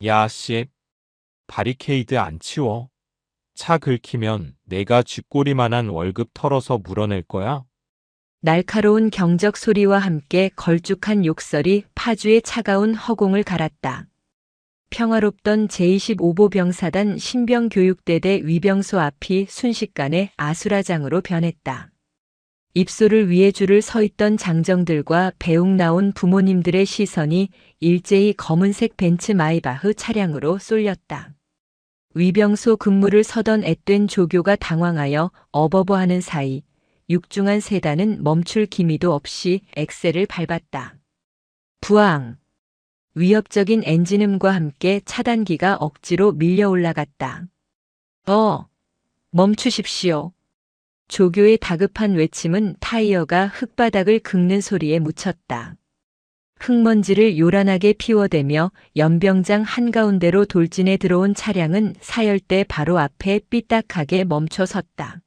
야, 씨, 바리케이드 안 치워. 차 긁히면 내가 쥐꼬리만한 월급 털어서 물어낼 거야. 날카로운 경적 소리와 함께 걸쭉한 욕설이 파주의 차가운 허공을 갈았다. 평화롭던 제25보 병사단 신병교육대대 위병소 앞이 순식간에 아수라장으로 변했다. 입소를 위해 줄을 서 있던 장정들과 배웅 나온 부모님들의 시선이 일제히 검은색 벤츠 마이바흐 차량으로 쏠렸다. 위병소 근무를 서던 앳된 조교가 당황하여 어버버하는 사이 육중한 세단은 멈출 기미도 없이 엑셀을 밟았다. 부앙! 위협적인 엔진음과 함께 차단기가 억지로 밀려 올라갔다. 멈추십시오. 조교의 다급한 외침은 타이어가 흙바닥을 긁는 소리에 묻혔다. 흙먼지를 요란하게 피워대며 연병장 한가운데로 돌진해 들어온 차량은 사열대 바로 앞에 삐딱하게 멈춰 섰다.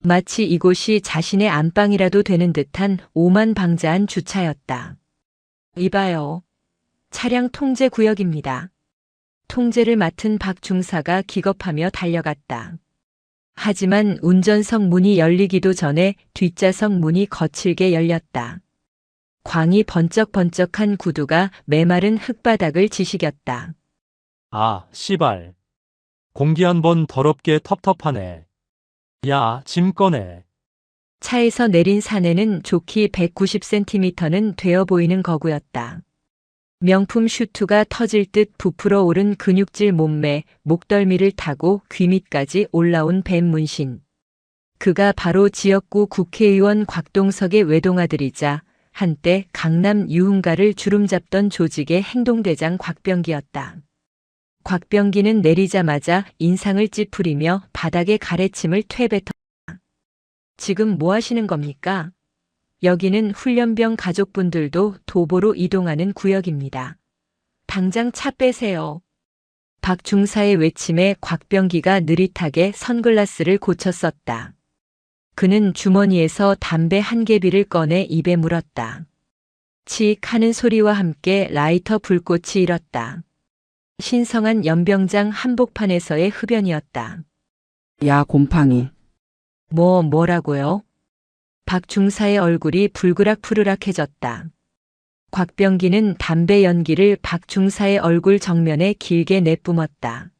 마치 이곳이 자신의 안방이라도 되는 듯한 오만방자한 주차였다. 이봐요. 차량 통제 구역입니다. 통제를 맡은 박 중사가 기겁하며 달려갔다. 하지만 운전석 문이 열리기도 전에 뒷좌석 문이 거칠게 열렸다. 광이 번쩍번쩍한 구두가 메마른 흙바닥을 지시겼다. 아, 씨발. 공기 한 번 더럽게 텁텁하네. 야, 짐 꺼내. 차에서 내린 사내는 좋기 190cm는 되어 보이는 거구였다. 명품 슈트가 터질 듯 부풀어 오른 근육질 몸매, 목덜미를 타고 귀 밑까지 올라온 뱀 문신. 그가 바로 지역구 국회의원 곽동석의 외동아들이자 한때 강남 유흥가를 주름잡던 조직의 행동대장 곽병기였다. 곽병기는 내리자마자 인상을 찌푸리며 바닥에 가래침을 퇴뱉었다. 지금 뭐 하시는 겁니까? 여기는 훈련병 가족분들도 도보로 이동하는 구역입니다. 당장 차 빼세요. 박 중사의 외침에 곽병기가 느릿하게 선글라스를 고쳤었다. 그는 주머니에서 담배 한 개비를 꺼내 입에 물었다. 칙 하는 소리와 함께 라이터 불꽃이 일었다. 신성한 연병장 한복판에서의 흡연이었다. 야, 곰팡이. 뭐라고요? 박 중사의 얼굴이 불그락푸르락해졌다. 곽병기는 담배 연기를 박 중사의 얼굴 정면에 길게 내뿜었다.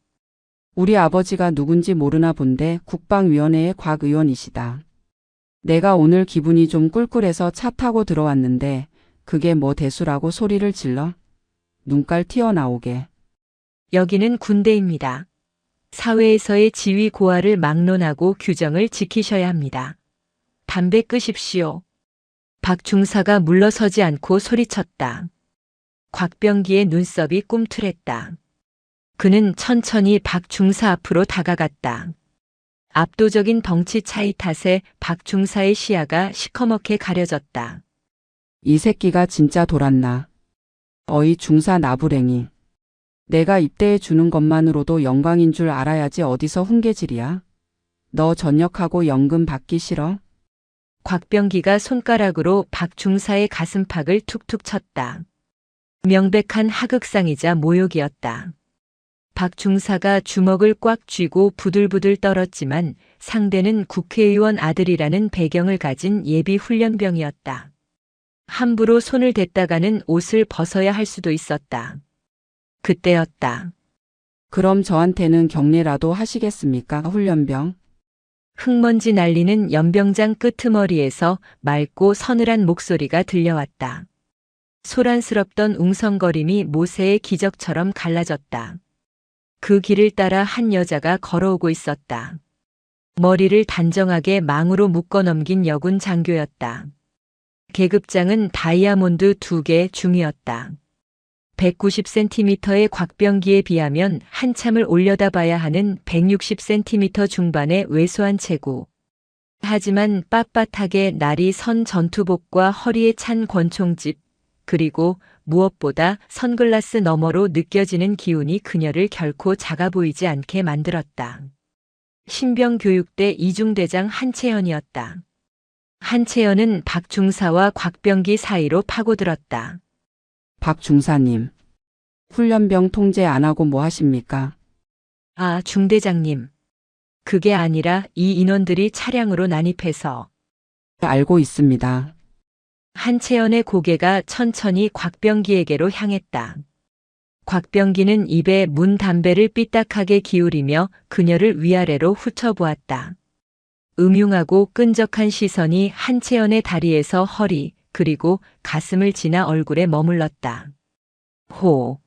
우리 아버지가 누군지 모르나 본데 국방위원회의 곽 의원이시다. 내가 오늘 기분이 좀 꿀꿀해서 차 타고 들어왔는데 그게 뭐 대수라고 소리를 질러? 눈깔 튀어나오게. 여기는 군대입니다. 사회에서의 지위 고하를 막론하고 규정을 지키셔야 합니다. 담배 끄십시오. 박 중사가 물러서지 않고 소리쳤다. 곽병기의 눈썹이 꿈틀했다. 그는 천천히 박 중사 앞으로 다가갔다. 압도적인 덩치 차이 탓에 박 중사의 시야가 시커멓게 가려졌다. 이 새끼가 진짜 돌았나. 어이 중사 나부랭이. 내가 입대해 주는 것만으로도 영광인 줄 알아야지 어디서 훈계질이야. 너 전역하고 연금 받기 싫어? 곽병기가 손가락으로 박 중사의 가슴팍을 툭툭 쳤다. 명백한 하극상이자 모욕이었다. 박 중사가 주먹을 꽉 쥐고 부들부들 떨었지만 상대는 국회의원 아들이라는 배경을 가진 예비 훈련병이었다. 함부로 손을 댔다가는 옷을 벗어야 할 수도 있었다. 그때였다. 그럼 저한테는 경례라도 하시겠습니까, 훈련병? 흙먼지 날리는 연병장 끄트머리에서 맑고 서늘한 목소리가 들려왔다. 소란스럽던 웅성거림이 모세의 기적처럼 갈라졌다. 그 길을 따라 한 여자가 걸어오고 있었다. 머리를 단정하게 망으로 묶어 넘긴 여군 장교였다. 계급장은 다이아몬드 2개 중이었다. 190cm의 곽병기에 비하면 한참을 올려다봐야 하는 160cm 중반의 왜소한 체구. 하지만 빳빳하게 날이 선 전투복과 허리에 찬 권총집, 그리고 무엇보다 선글라스 너머로 느껴지는 기운이 그녀를 결코 작아 보이지 않게 만들었다. 신병교육대 이중대장 한채연이었다. 한채연은 박 중사와 곽병기 사이로 파고들었다. 박 중사님. 훈련병 통제 안 하고 뭐 하십니까? 아, 중대장님. 그게 아니라 이 인원들이 차량으로 난입해서 알고 있습니다. 한채연의 고개가 천천히 곽병기에게로 향했다. 곽병기는 입에 문 담배를 삐딱하게 기울이며 그녀를 위아래로 훑어보았다. 음흉하고 끈적한 시선이 한채연의 다리에서 허리, 그리고 가슴을 지나 얼굴에 머물렀다. 호.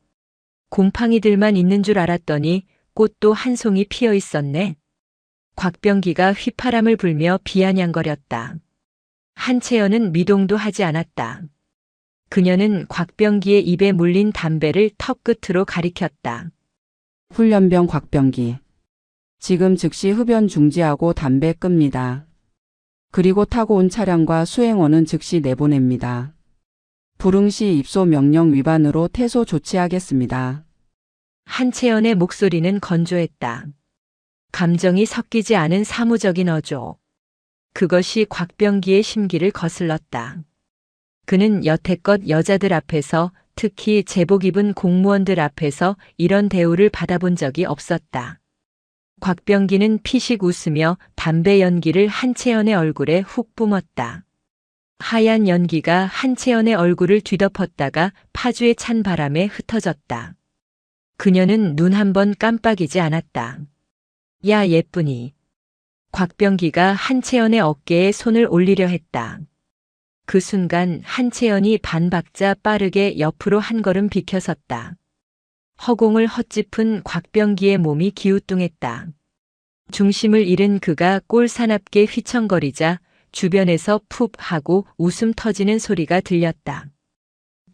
곰팡이들만 있는 줄 알았더니 꽃도 한 송이 피어 있었네. 곽병기가 휘파람을 불며 비아냥거렸다. 한채연은 미동도 하지 않았다. 그녀는 곽병기의 입에 물린 담배를 턱 끝으로 가리켰다. 훈련병 곽병기. 지금 즉시 흡연 중지하고 담배 끕니다. 그리고 타고 온 차량과 수행원은 즉시 내보냅니다. 불응시 입소 명령 위반으로 퇴소 조치하겠습니다. 한채연의 목소리는 건조했다. 감정이 섞이지 않은 사무적인 어조. 그것이 곽병기의 심기를 거슬렀다. 그는 여태껏 여자들 앞에서, 특히 제복 입은 공무원들 앞에서 이런 대우를 받아본 적이 없었다. 곽병기는 피식 웃으며 담배 연기를 한채연의 얼굴에 훅 뿜었다. 하얀 연기가 한채연의 얼굴을 뒤덮었다가 파주에 찬 바람에 흩어졌다. 그녀는 눈 한 번 깜빡이지 않았다. 야, 예쁘니. 곽병기가 한채연의 어깨에 손을 올리려 했다. 그 순간 한채연이 반박자 빠르게 옆으로 한 걸음 비켜섰다. 허공을 헛짚은 곽병기의 몸이 기우뚱했다. 중심을 잃은 그가 꼴사납게 휘청거리자 주변에서 푹 하고 웃음 터지는 소리가 들렸다.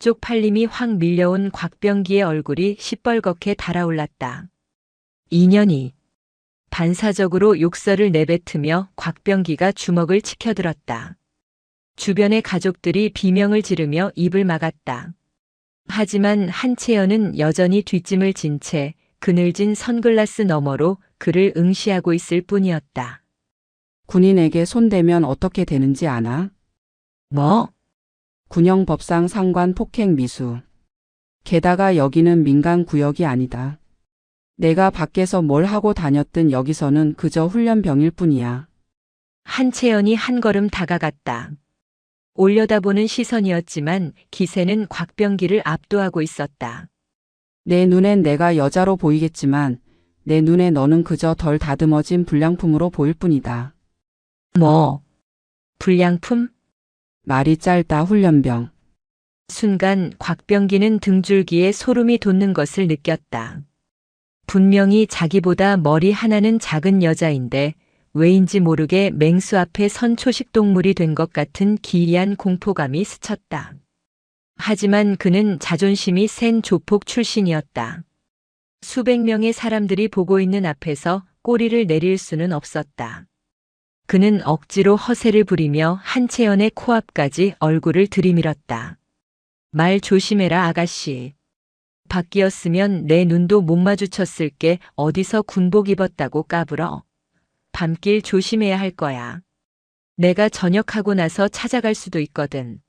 쪽팔림이 확 밀려온 곽병기의 얼굴이 시뻘겋게 달아올랐다. 인연이. 반사적으로 욕설을 내뱉으며 곽병기가 주먹을 치켜들었다. 주변의 가족들이 비명을 지르며 입을 막았다. 하지만 한채연은 여전히 뒷짐을 진 채 그늘진 선글라스 너머로 그를 응시하고 있을 뿐이었다. 군인에게 손대면 어떻게 되는지 아나? 뭐? 군형법상 상관 폭행 미수. 게다가 여기는 민간 구역이 아니다. 내가 밖에서 뭘 하고 다녔든 여기서는 그저 훈련병일 뿐이야. 한채연이 한 걸음 다가갔다. 올려다보는 시선이었지만 기세는 곽병기를 압도하고 있었다. 내 눈엔 내가 여자로 보이겠지만 내 눈에 너는 그저 덜 다듬어진 불량품으로 보일 뿐이다. 뭐? 불량품? 말이 짧다 훈련병. 순간 곽병기는 등줄기에 소름이 돋는 것을 느꼈다. 분명히 자기보다 머리 하나는 작은 여자인데 왜인지 모르게 맹수 앞에 선 초식동물이 된 것 같은 기이한 공포감이 스쳤다. 하지만 그는 자존심이 센 조폭 출신이었다. 수백 명의 사람들이 보고 있는 앞에서 꼬리를 내릴 수는 없었다. 그는 억지로 허세를 부리며 한채연의 코앞까지 얼굴을 들이밀었다. 말 조심해라, 아가씨. 밖이었으면 내 눈도 못 마주쳤을 게 어디서 군복 입었다고 까불어. 밤길 조심해야 할 거야. 내가 전역하고 나서 찾아갈 수도 있거든.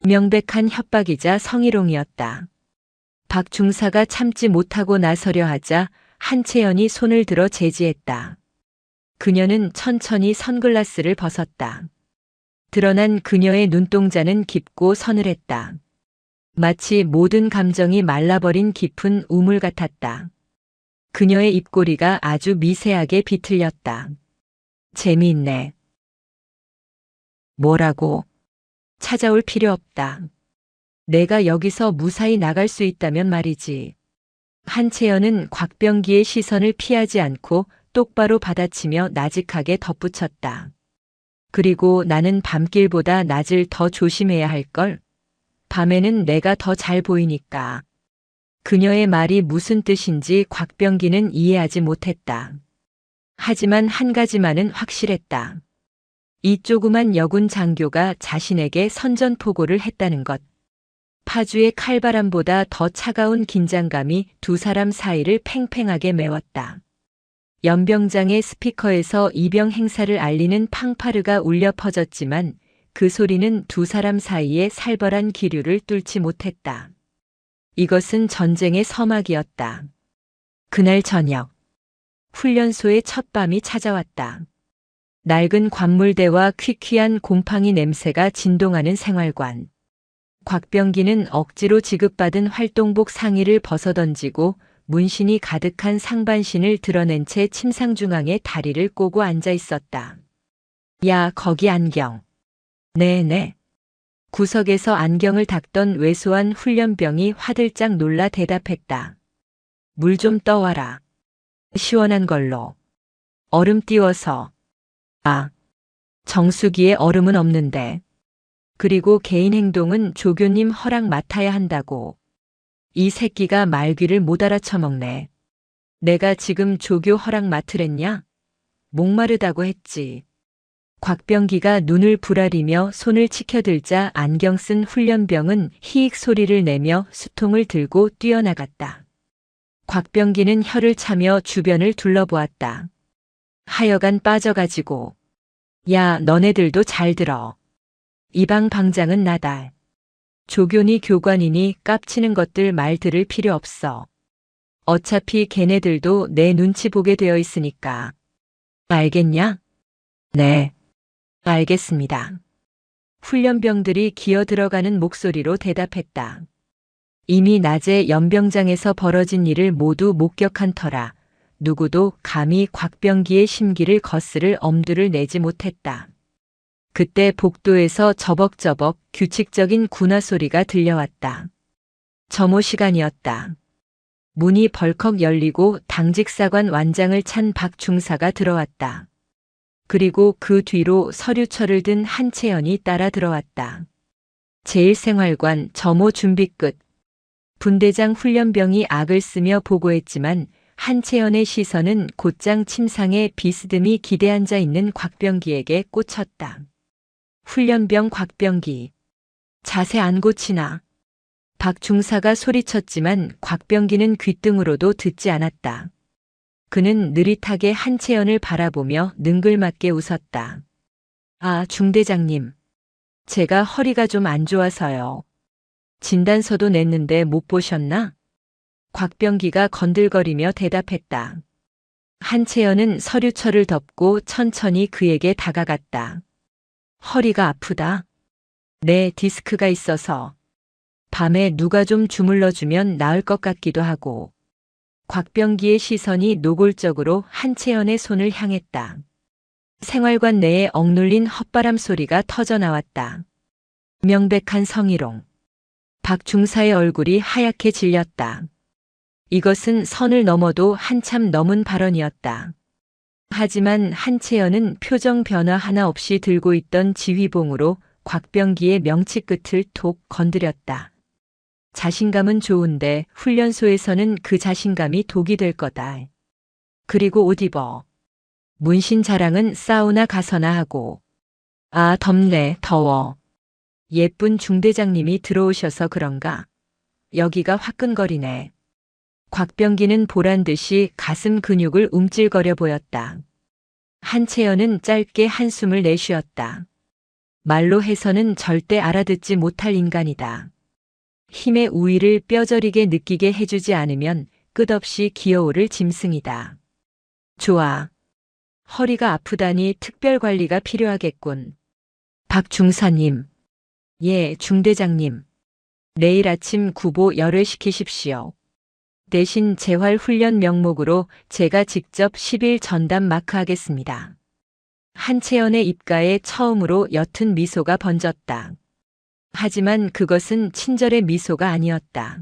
명백한 협박이자 성희롱이었다. 박 중사가 참지 못하고 나서려 하자 한채연이 손을 들어 제지했다. 그녀는 천천히 선글라스를 벗었다. 드러난 그녀의 눈동자는 깊고 서늘했다. 마치 모든 감정이 말라버린 깊은 우물 같았다. 그녀의 입꼬리가 아주 미세하게 비틀렸다. 재미있네. 뭐라고? 찾아올 필요 없다. 내가 여기서 무사히 나갈 수 있다면 말이지. 한채연은 곽병기의 시선을 피하지 않고 똑바로 받아치며 나직하게 덧붙였다. 그리고 나는 밤길보다 낮을 더 조심해야 할걸. 밤에는 내가 더 잘 보이니까. 그녀의 말이 무슨 뜻인지 곽병기는 이해하지 못했다. 하지만 한 가지만은 확실했다. 이 조그만 여군 장교가 자신에게 선전포고를 했다는 것. 파주의 칼바람보다 더 차가운 긴장감이 두 사람 사이를 팽팽하게 메웠다. 연병장의 스피커에서 입영 행사를 알리는 팡파르가 울려 퍼졌지만 그 소리는 두 사람 사이의 살벌한 기류를 뚫지 못했다. 이것은 전쟁의 서막이었다. 그날 저녁, 훈련소의 첫 밤이 찾아왔다. 낡은 관물대와 퀴퀴한 곰팡이 냄새가 진동하는 생활관. 곽병기는 억지로 지급받은 활동복 상의를 벗어던지고 문신이 가득한 상반신을 드러낸 채 침상 중앙에 다리를 꼬고 앉아 있었다. 야, 거기 안경. 네네. 구석에서 안경을 닦던 왜소한 훈련병이 화들짝 놀라 대답했다. 물 좀 떠와라. 시원한 걸로. 얼음 띄워서. 아, 정수기에 얼음은 없는데. 그리고 개인 행동은 조교님 허락 맡아야 한다고. 이 새끼가 말귀를 못 알아쳐먹네. 내가 지금 조교 허락 맡으랬냐? 목마르다고 했지. 곽병기가 눈을 부라리며 손을 치켜들자 안경 쓴 훈련병은 히익 소리를 내며 수통을 들고 뛰어나갔다. 곽병기는 혀를 차며 주변을 둘러보았다. 하여간 빠져가지고. 야, 너네들도 잘 들어. 이 방 방장은 나다. 조교니 교관이니 깝치는 것들 말 들을 필요 없어. 어차피 걔네들도 내 눈치 보게 되어 있으니까. 알겠냐? 네. 알겠습니다. 훈련병들이 기어 들어가는 목소리로 대답했다. 이미 낮에 연병장에서 벌어진 일을 모두 목격한 터라 누구도 감히 곽병기의 심기를 거스를 엄두를 내지 못했다. 그때 복도에서 저벅저벅 규칙적인 군화 소리가 들려왔다. 점호 시간이었다. 문이 벌컥 열리고 당직사관 완장을 찬 박 중사가 들어왔다. 그리고 그 뒤로 서류철을 든 한채연이 따라 들어왔다. 제1생활관 점호 준비 끝. 분대장 훈련병이 악을 쓰며 보고했지만 한채연의 시선은 곧장 침상에 비스듬히 기대앉아 있는 곽병기에게 꽂혔다. 훈련병 곽병기. 자세 안 고치나. 박 중사가 소리쳤지만 곽병기는 귓등으로도 듣지 않았다. 그는 느릿하게 한채연을 바라보며 능글맞게 웃었다. 아, 중대장님. 제가 허리가 좀 안 좋아서요. 진단서도 냈는데 못 보셨나? 곽병기가 건들거리며 대답했다. 한채연은 서류철을 덮고 천천히 그에게 다가갔다. 허리가 아프다. 네, 디스크가 있어서. 밤에 누가 좀 주물러주면 나을 것 같기도 하고. 곽병기의 시선이 노골적으로 한채연의 손을 향했다. 생활관 내에 억눌린 헛바람 소리가 터져 나왔다. 명백한 성희롱. 박 중사의 얼굴이 하얗게 질렸다. 이것은 선을 넘어도 한참 넘은 발언이었다. 하지만 한채연은 표정 변화 하나 없이 들고 있던 지휘봉으로 곽병기의 명치 끝을 톡 건드렸다. 자신감은 좋은데 훈련소에서는 그 자신감이 독이 될 거다. 그리고 옷 입어. 문신 자랑은 사우나 가서나 하고. 아, 덥네, 더워. 예쁜 중대장님이 들어오셔서 그런가? 여기가 화끈거리네. 곽병기는 보란듯이 가슴 근육을 움찔거려 보였다. 한채연은 짧게 한숨을 내쉬었다. 말로 해서는 절대 알아듣지 못할 인간이다. 힘의 우위를 뼈저리게 느끼게 해주지 않으면 끝없이 기어오를 짐승이다. 좋아. 허리가 아프다니 특별 관리가 필요하겠군. 박 중사님. 예, 중대장님. 내일 아침 구보 열회시키십시오. 대신 재활훈련 명목으로 제가 직접 10일 전담 마크하겠습니다. 한채연의 입가에 처음으로 옅은 미소가 번졌다. 하지만 그것은 친절의 미소가 아니었다.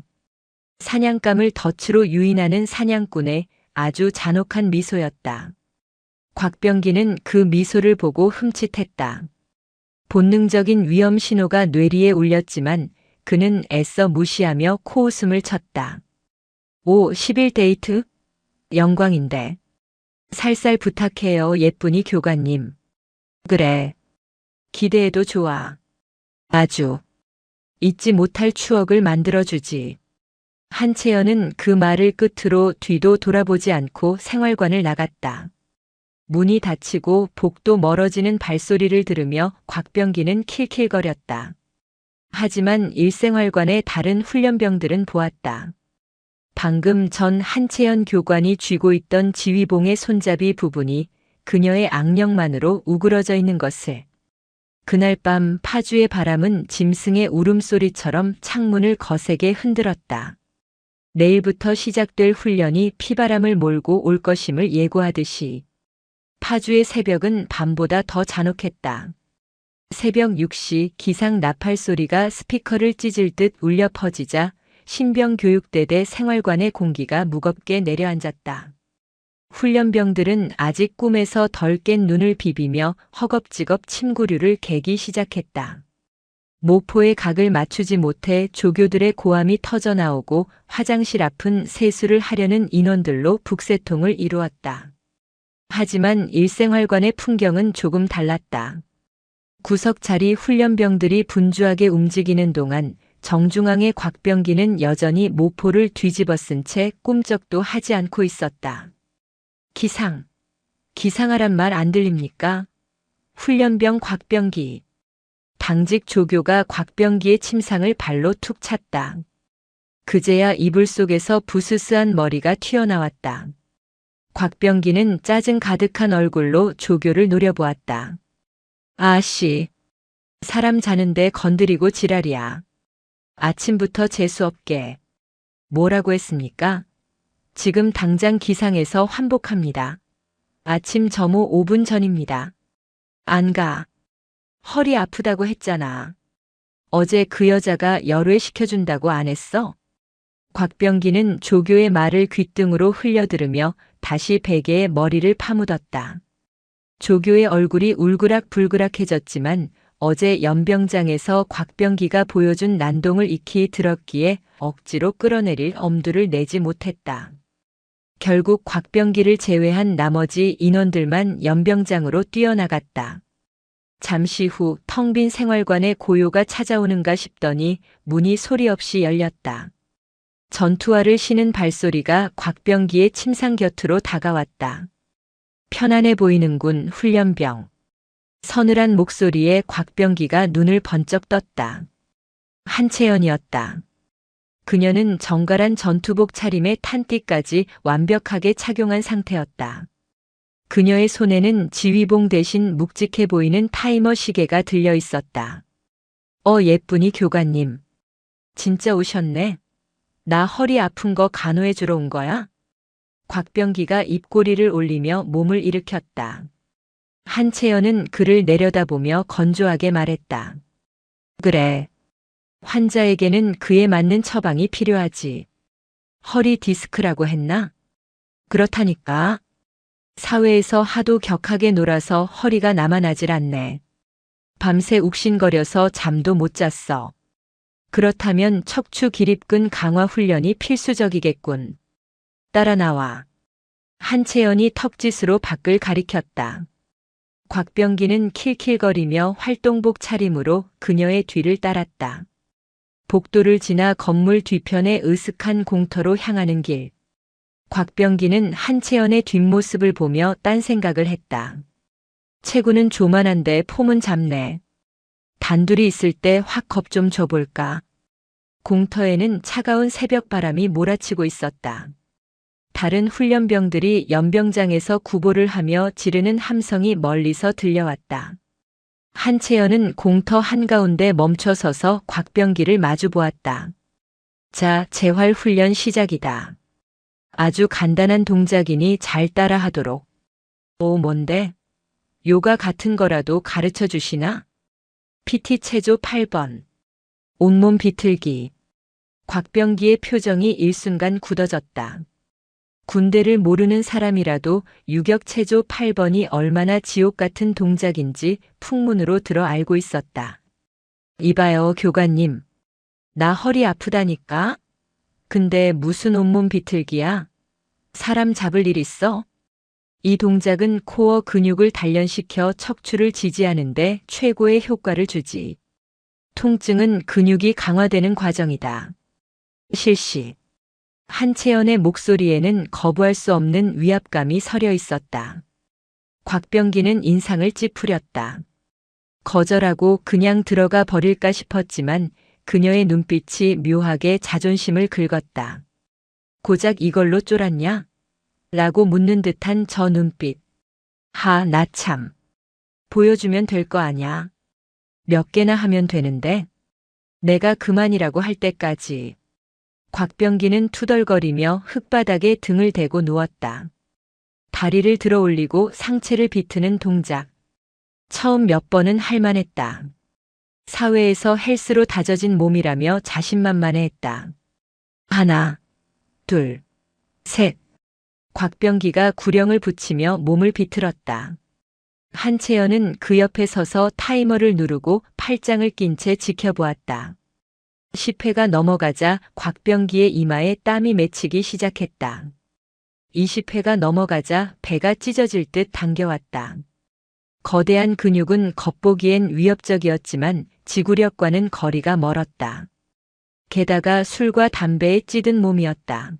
사냥감을 덫으로 유인하는 사냥꾼의 아주 잔혹한 미소였다. 곽병기는 그 미소를 보고 흠칫했다. 본능적인 위험 신호가 뇌리에 울렸지만 그는 애써 무시하며 코웃음을 쳤다. 오, 10일 데이트? 영광인데. 살살 부탁해요, 예쁜이 교관님. 그래. 기대해도 좋아. 아주. 잊지 못할 추억을 만들어주지. 한채연은 그 말을 끝으로 뒤도 돌아보지 않고 생활관을 나갔다. 문이 닫히고 복도 멀어지는 발소리를 들으며 곽병기는 킬킬거렸다. 하지만 일생활관의 다른 훈련병들은 보았다. 방금 전 한채연 교관이 쥐고 있던 지휘봉의 손잡이 부분이 그녀의 악령만으로 우그러져 있는 것을. 그날 밤 파주의 바람은 짐승의 울음소리처럼 창문을 거세게 흔들었다. 내일부터 시작될 훈련이 피바람을 몰고 올 것임을 예고하듯이 파주의 새벽은 밤보다 더 잔혹했다. 새벽 6시 기상 나팔 소리가 스피커를 찢을 듯 울려 퍼지자 신병 교육대대 생활관의 공기가 무겁게 내려앉았다. 훈련병들은 아직 꿈에서 덜 깬 눈을 비비며 허겁지겁 침구류를 개기 시작했다. 모포의 각을 맞추지 못해 조교들의 고함이 터져나오고 화장실 앞은 세수를 하려는 인원들로 북새통을 이루었다. 하지만 일생활관의 풍경은 조금 달랐다. 구석자리 훈련병들이 분주하게 움직이는 동안 정중앙의 곽병기는 여전히 모포를 뒤집어 쓴 채 꿈쩍도 하지 않고 있었다. 기상하란 말 안 들립니까? 훈련병 곽병기. 당직 조교가 곽병기의 침상을 발로 툭 찼다. 그제야 이불 속에서 부스스한 머리가 튀어나왔다. 곽병기는 짜증 가득한 얼굴로 조교를 노려보았다. 아씨, 사람 자는데 건드리고 지랄이야. 아침부터 재수없게. 뭐라고 했습니까? 지금 당장 기상해서 환복합니다. 아침 점호 5분 전입니다. 안 가. 허리 아프다고 했잖아. 어제 그 여자가 열외 시켜준다고 안 했어? 곽병기는 조교의 말을 귓등으로 흘려들으며 다시 베개에 머리를 파묻었다. 조교의 얼굴이 울그락불그락해졌지만 어제 연병장에서 곽병기가 보여준 난동을 익히 들었기에 억지로 끌어내릴 엄두를 내지 못했다. 결국 곽병기를 제외한 나머지 인원들만 연병장으로 뛰어나갔다. 잠시 후 텅 빈 생활관에 고요가 찾아오는가 싶더니 문이 소리 없이 열렸다. 전투화를 신은 발소리가 곽병기의 침상 곁으로 다가왔다. 편안해 보이는군, 훈련병. 서늘한 목소리에 곽병기가 눈을 번쩍 떴다. 한채연이었다. 그녀는 정갈한 전투복 차림에 탄띠까지 완벽하게 착용한 상태였다. 그녀의 손에는 지휘봉 대신 묵직해 보이는 타이머 시계가 들려 있었다. 예쁘니 교관님. 진짜 오셨네. 나 허리 아픈 거 간호해 주러 온 거야? 곽병기가 입꼬리를 올리며 몸을 일으켰다. 한채연은 그를 내려다보며 건조하게 말했다. 그래. 환자에게는 그에 맞는 처방이 필요하지. 허리 디스크라고 했나? 그렇다니까. 사회에서 하도 격하게 놀아서 허리가 남아나질 않네. 밤새 욱신거려서 잠도 못 잤어. 그렇다면 척추 기립근 강화 훈련이 필수적이겠군. 따라 나와. 한채연이 턱짓으로 밖을 가리켰다. 곽병기는 킬킬거리며 활동복 차림으로 그녀의 뒤를 따랐다. 복도를 지나 건물 뒤편의 으슥한 공터로 향하는 길. 곽병기는 한채연의 뒷모습을 보며 딴 생각을 했다. 체구는 조만한데 폼은 잡네. 단둘이 있을 때 확 겁 좀 줘볼까. 공터에는 차가운 새벽바람이 몰아치고 있었다. 다른 훈련병들이 연병장에서 구보를 하며 지르는 함성이 멀리서 들려왔다. 한채연은 공터 한가운데 멈춰서서 곽병기를 마주보았다. 자, 재활 훈련 시작이다. 아주 간단한 동작이니 잘 따라하도록. 뭔데? 요가 같은 거라도 가르쳐 주시나? PT 체조 8번. 온몸 비틀기. 곽병기의 표정이 일순간 굳어졌다. 군대를 모르는 사람이라도 유격체조 8번이 얼마나 지옥 같은 동작인지 풍문으로 들어 알고 있었다. 이봐요, 교관님. 나 허리 아프다니까? 근데 무슨 온몸 비틀기야? 사람 잡을 일 있어? 이 동작은 코어 근육을 단련시켜 척추를 지지하는데 최고의 효과를 주지. 통증은 근육이 강화되는 과정이다. 실시. 한채연의 목소리에는 거부할 수 없는 위압감이 서려 있었다. 곽병기는 인상을 찌푸렸다. 거절하고 그냥 들어가 버릴까 싶었지만 그녀의 눈빛이 묘하게 자존심을 긁었다. 고작 이걸로 쫄았냐? 라고 묻는 듯한 저 눈빛. 나 참. 보여주면 될 거 아냐. 몇 개나 하면 되는데. 내가 그만이라고 할 때까지. 곽병기는 투덜거리며 흙바닥에 등을 대고 누웠다. 다리를 들어 올리고 상체를 비트는 동작. 처음 몇 번은 할만했다. 사회에서 헬스로 다져진 몸이라며 자신만만해했다. 하나, 둘, 셋. 곽병기가 구령을 붙이며 몸을 비틀었다. 한채연은 그 옆에 서서 타이머를 누르고 팔짱을 낀 채 지켜보았다. 10회가 넘어가자 곽병기의 이마에 땀이 맺히기 시작했다. 20회가 넘어가자 배가 찢어질 듯 당겨왔다. 거대한 근육은 겉보기엔 위협적이었지만 지구력과는 거리가 멀었다. 게다가 술과 담배에 찌든 몸이었다.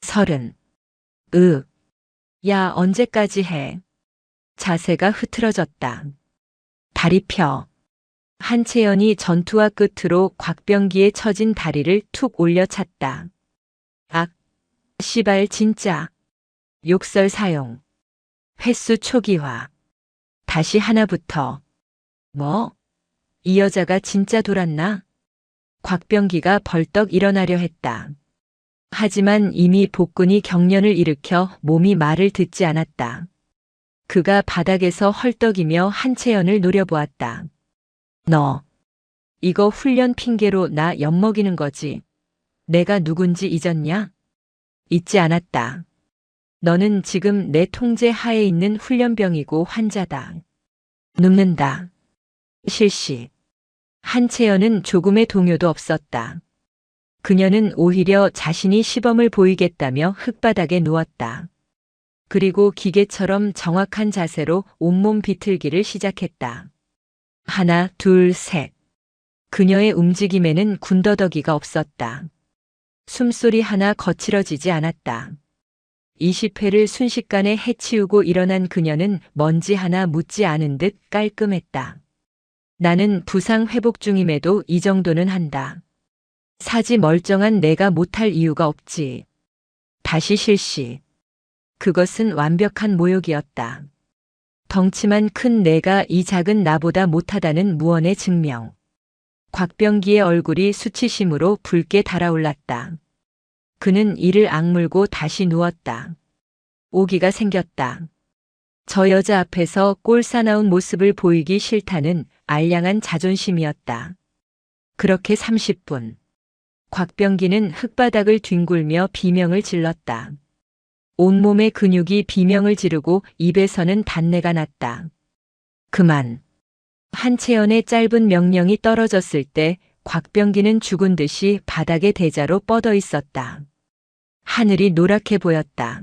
30. 야, 언제까지 해? 자세가 흐트러졌다. 다리 펴. 한채연이 전투화 끝으로 곽병기에 처진 다리를 툭 올려찼다. 씨발 진짜. 욕설 사용. 횟수 초기화. 다시 하나부터. 뭐? 이 여자가 진짜 돌았나? 곽병기가 벌떡 일어나려 했다. 하지만 이미 복근이 경련을 일으켜 몸이 말을 듣지 않았다. 그가 바닥에서 헐떡이며 한채연을 노려보았다. 너, 이거 훈련 핑계로 나 엿먹이는 거지. 내가 누군지 잊었냐? 잊지 않았다. 너는 지금 내 통제 하에 있는 훈련병이고 환자다. 눕는다. 실시. 한채연은 조금의 동요도 없었다. 그녀는 오히려 자신이 시범을 보이겠다며 흙바닥에 누웠다. 그리고 기계처럼 정확한 자세로 온몸 비틀기를 시작했다. 하나, 둘, 셋. 그녀의 움직임에는 군더더기가 없었다. 숨소리 하나 거칠어지지 않았다. 20회를 순식간에 해치우고 일어난 그녀는 먼지 하나 묻지 않은 듯 깔끔했다. 나는 부상 회복 중임에도 이 정도는 한다. 사지 멀쩡한 내가 못할 이유가 없지. 다시 실시. 그것은 완벽한 모욕이었다. 덩치만 큰 내가 이 작은 나보다 못하다는 무언의 증명. 곽병기의 얼굴이 수치심으로 붉게 달아올랐다. 그는 이를 악물고 다시 누웠다. 오기가 생겼다. 저 여자 앞에서 꼴사나운 모습을 보이기 싫다는 알량한 자존심이었다. 그렇게 30분. 곽병기는 흙바닥을 뒹굴며 비명을 질렀다. 온몸의 근육이 비명을 지르고 입에서는 단내가 났다. 그만. 한채연의 짧은 명령이 떨어졌을 때 곽병기는 죽은 듯이 바닥에 대자로 뻗어 있었다. 하늘이 노랗게 보였다.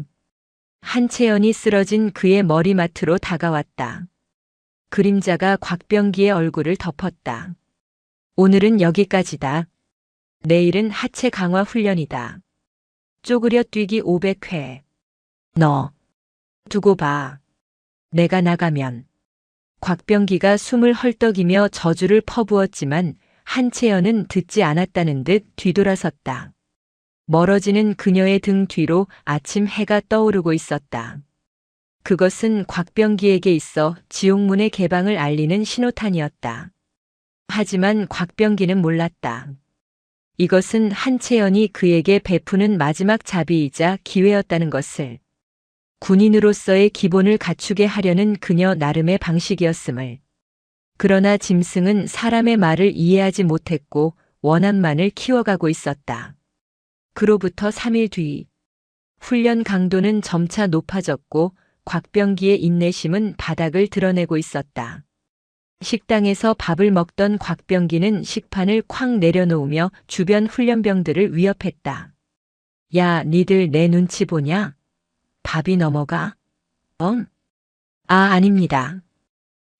한채연이 쓰러진 그의 머리맡으로 다가왔다. 그림자가 곽병기의 얼굴을 덮었다. 오늘은 여기까지다. 내일은 하체 강화 훈련이다. 쪼그려 뛰기 500회. 너 두고 봐. 내가 나가면. 곽병기가 숨을 헐떡이며 저주를 퍼부었지만 한채연은 듣지 않았다는 듯 뒤돌아섰다. 멀어지는 그녀의 등 뒤로 아침 해가 떠오르고 있었다. 그것은 곽병기에게 있어 지옥문의 개방을 알리는 신호탄이었다. 하지만 곽병기는 몰랐다. 이것은 한채연이 그에게 베푸는 마지막 자비이자 기회였다는 것을. 군인으로서의 기본을 갖추게 하려는 그녀 나름의 방식이었음을. 그러나 짐승은 사람의 말을 이해하지 못했고 원한만을 키워가고 있었다. 그로부터 3일 뒤. 훈련 강도는 점차 높아졌고 곽병기의 인내심은 바닥을 드러내고 있었다. 식당에서 밥을 먹던 곽병기는 식판을 쾅 내려놓으며 주변 훈련병들을 위협했다. 야, 니들 내 눈치 보냐? 밥이 넘어가? 아닙니다.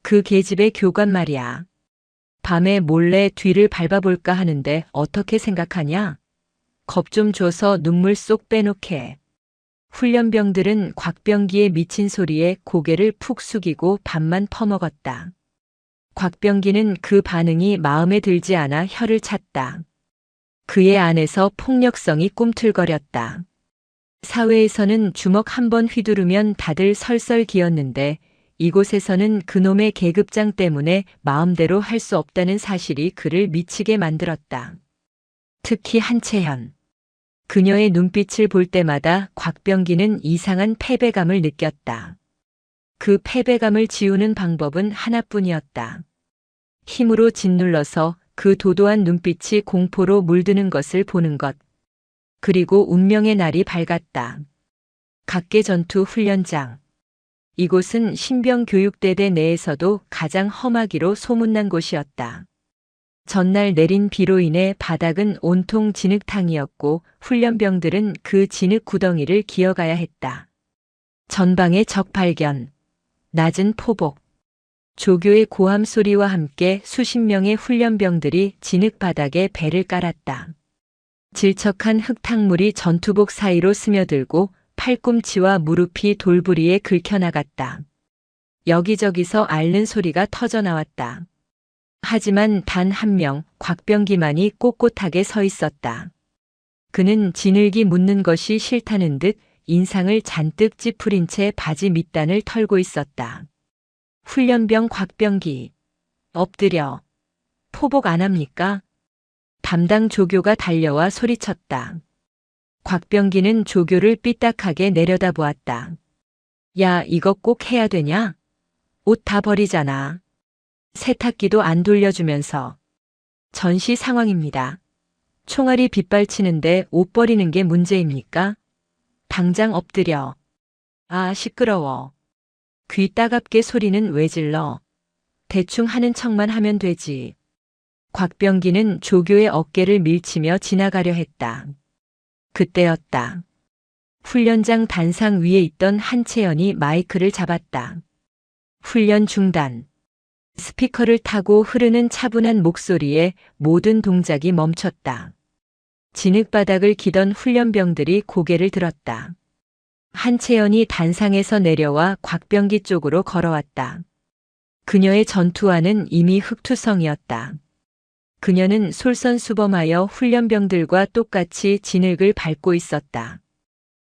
그 계집의 교관 말이야. 밤에 몰래 뒤를 밟아볼까 하는데 어떻게 생각하냐? 겁 좀 줘서 눈물 쏙 빼놓게. 훈련병들은 곽병기의 미친 소리에 고개를 푹 숙이고 밥만 퍼먹었다. 곽병기는 그 반응이 마음에 들지 않아 혀를 찼다. 그의 안에서 폭력성이 꿈틀거렸다. 사회에서는 주먹 한 번 휘두르면 다들 설설 기었는데 이곳에서는 그놈의 계급장 때문에 마음대로 할 수 없다는 사실이 그를 미치게 만들었다. 특히 한채현. 그녀의 눈빛을 볼 때마다 곽병기는 이상한 패배감을 느꼈다. 그 패배감을 지우는 방법은 하나뿐이었다. 힘으로 짓눌러서 그 도도한 눈빛이 공포로 물드는 것을 보는 것. 그리고 운명의 날이 밝았다. 각계전투 훈련장. 이곳은 신병교육대대 내에서도 가장 험하기로 소문난 곳이었다. 전날 내린 비로 인해 바닥은 온통 진흙탕이었고 훈련병들은 그 진흙 구덩이를 기어가야 했다. 전방의 적 발견. 낮은 포복. 조교의 고함 소리와 함께 수십 명의 훈련병들이 진흙 바닥에 배를 깔았다. 질척한 흙탕물이 전투복 사이로 스며들고 팔꿈치와 무릎이 돌부리에 긁혀나갔다. 여기저기서 앓는 소리가 터져나왔다. 하지만 단 한 명, 곽병기만이 꼿꼿하게 서 있었다. 그는 진흙이 묻는 것이 싫다는 듯 인상을 잔뜩 찌푸린 채 바지 밑단을 털고 있었다. 훈련병 곽병기. 엎드려. 포복 안 합니까? 담당 조교가 달려와 소리쳤다. 곽병기는 조교를 삐딱하게 내려다보았다. 야, 이거 꼭 해야 되냐? 옷 다 버리잖아. 세탁기도 안 돌려주면서. 전시 상황입니다. 총알이 빗발치는데 옷 버리는 게 문제입니까? 당장 엎드려. 아, 시끄러워. 귀 따갑게 소리는 왜 질러? 대충 하는 척만 하면 되지. 곽병기는 조교의 어깨를 밀치며 지나가려 했다. 그때였다. 훈련장 단상 위에 있던 한채연이 마이크를 잡았다. 훈련 중단. 스피커를 타고 흐르는 차분한 목소리에 모든 동작이 멈췄다. 진흙바닥을 기던 훈련병들이 고개를 들었다. 한채연이 단상에서 내려와 곽병기 쪽으로 걸어왔다. 그녀의 전투화는 이미 흙투성이었다. 그녀는 솔선수범하여 훈련병들과 똑같이 진흙을 밟고 있었다.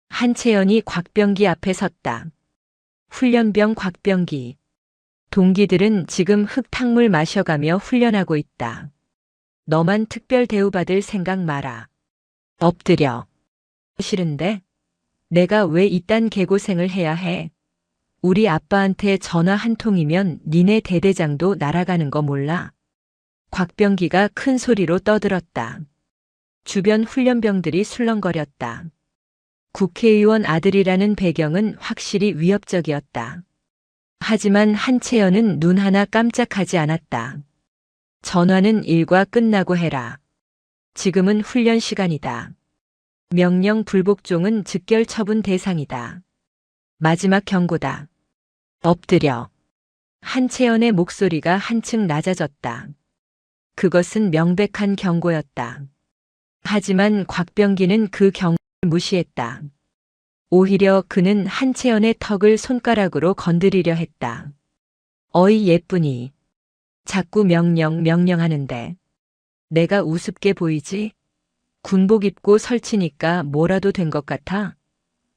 한채연이 곽병기 앞에 섰다. 훈련병 곽병기. 동기들은 지금 흙탕물 마셔가며 훈련하고 있다. 너만 특별 대우받을 생각 마라. 엎드려. 싫은데? 내가 왜 이딴 개고생을 해야 해? 우리 아빠한테 전화 한 통이면 니네 대대장도 날아가는 거 몰라? 곽병기가 큰 소리로 떠들었다. 주변 훈련병들이 술렁거렸다. 국회의원 아들이라는 배경은 확실히 위협적이었다. 하지만 한채연은 눈 하나 깜짝하지 않았다. 전화는 일과 끝나고 해라. 지금은 훈련 시간이다. 명령 불복종은 즉결 처분 대상이다. 마지막 경고다. 엎드려. 한채연의 목소리가 한층 낮아졌다. 그것은 명백한 경고였다. 하지만 곽병기는 그 경고를 무시했다. 오히려 그는 한채연의 턱을 손가락으로 건드리려 했다. 어이 예쁘니. 자꾸 명령하는데. 내가 우습게 보이지? 군복 입고 설치니까 뭐라도 된 것 같아?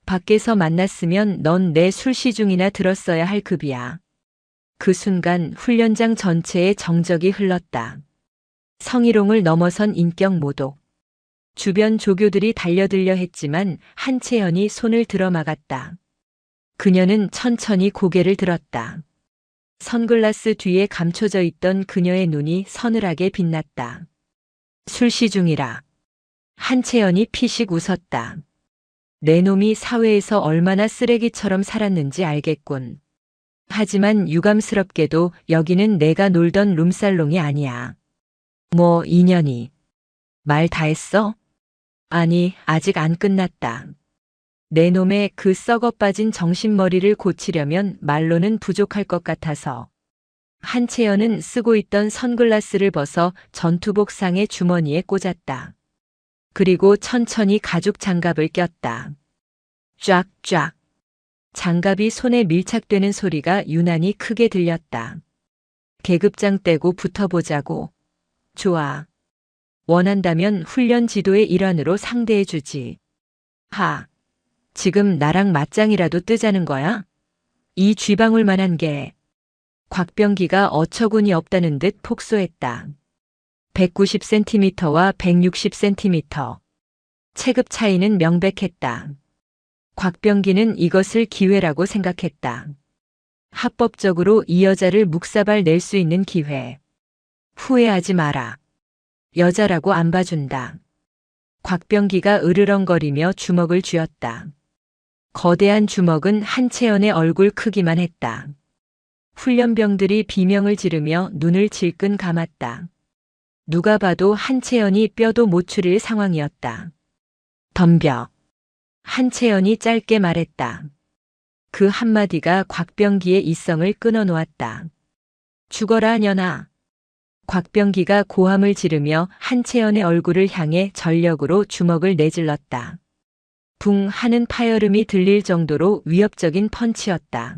밖에서 만났으면 넌 내 술시중이나 들었어야 할 급이야. 그 순간 훈련장 전체에 정적이 흘렀다. 성희롱을 넘어선 인격 모독. 주변 조교들이 달려들려 했지만 한채연이 손을 들어 막았다. 그녀는 천천히 고개를 들었다. 선글라스 뒤에 감춰져 있던 그녀의 눈이 서늘하게 빛났다. 술시 중이라. 한채연이 피식 웃었다. 내 놈이 사회에서 얼마나 쓰레기처럼 살았는지 알겠군. 하지만 유감스럽게도 여기는 내가 놀던 룸살롱이 아니야. 뭐 인연이. 말 다 했어? 아니, 아직 안 끝났다. 내 놈의 그 썩어 빠진 정신머리를 고치려면 말로는 부족할 것 같아서. 한채연은 쓰고 있던 선글라스를 벗어 전투복상의 주머니에 꽂았다. 그리고 천천히 가죽 장갑을 꼈다. 쫙쫙. 장갑이 손에 밀착되는 소리가 유난히 크게 들렸다. 계급장 떼고 붙어보자고. 좋아. 원한다면 훈련 지도의 일환으로 상대해주지. 하. 지금 나랑 맞짱이라도 뜨자는 거야? 이 쥐방울만한 게. 곽병기가 어처구니 없다는 듯 폭소했다. 190cm와 160cm. 체급 차이는 명백했다. 곽병기는 이것을 기회라고 생각했다. 합법적으로 이 여자를 묵사발 낼 수 있는 기회. 후회하지 마라. 여자라고 안 봐준다. 곽병기가 으르렁거리며 주먹을 쥐었다. 거대한 주먹은 한채연의 얼굴 크기만 했다. 훈련병들이 비명을 지르며 눈을 질끈 감았다. 누가 봐도 한채연이 뼈도 못 추릴 상황이었다. 덤벼. 한채연이 짧게 말했다. 그 한마디가 곽병기의 이성을 끊어놓았다. 죽어라 년아. 곽병기가 고함을 지르며 한채연의 얼굴을 향해 전력으로 주먹을 내질렀다. 붕 하는 파열음이 들릴 정도로 위협적인 펀치였다.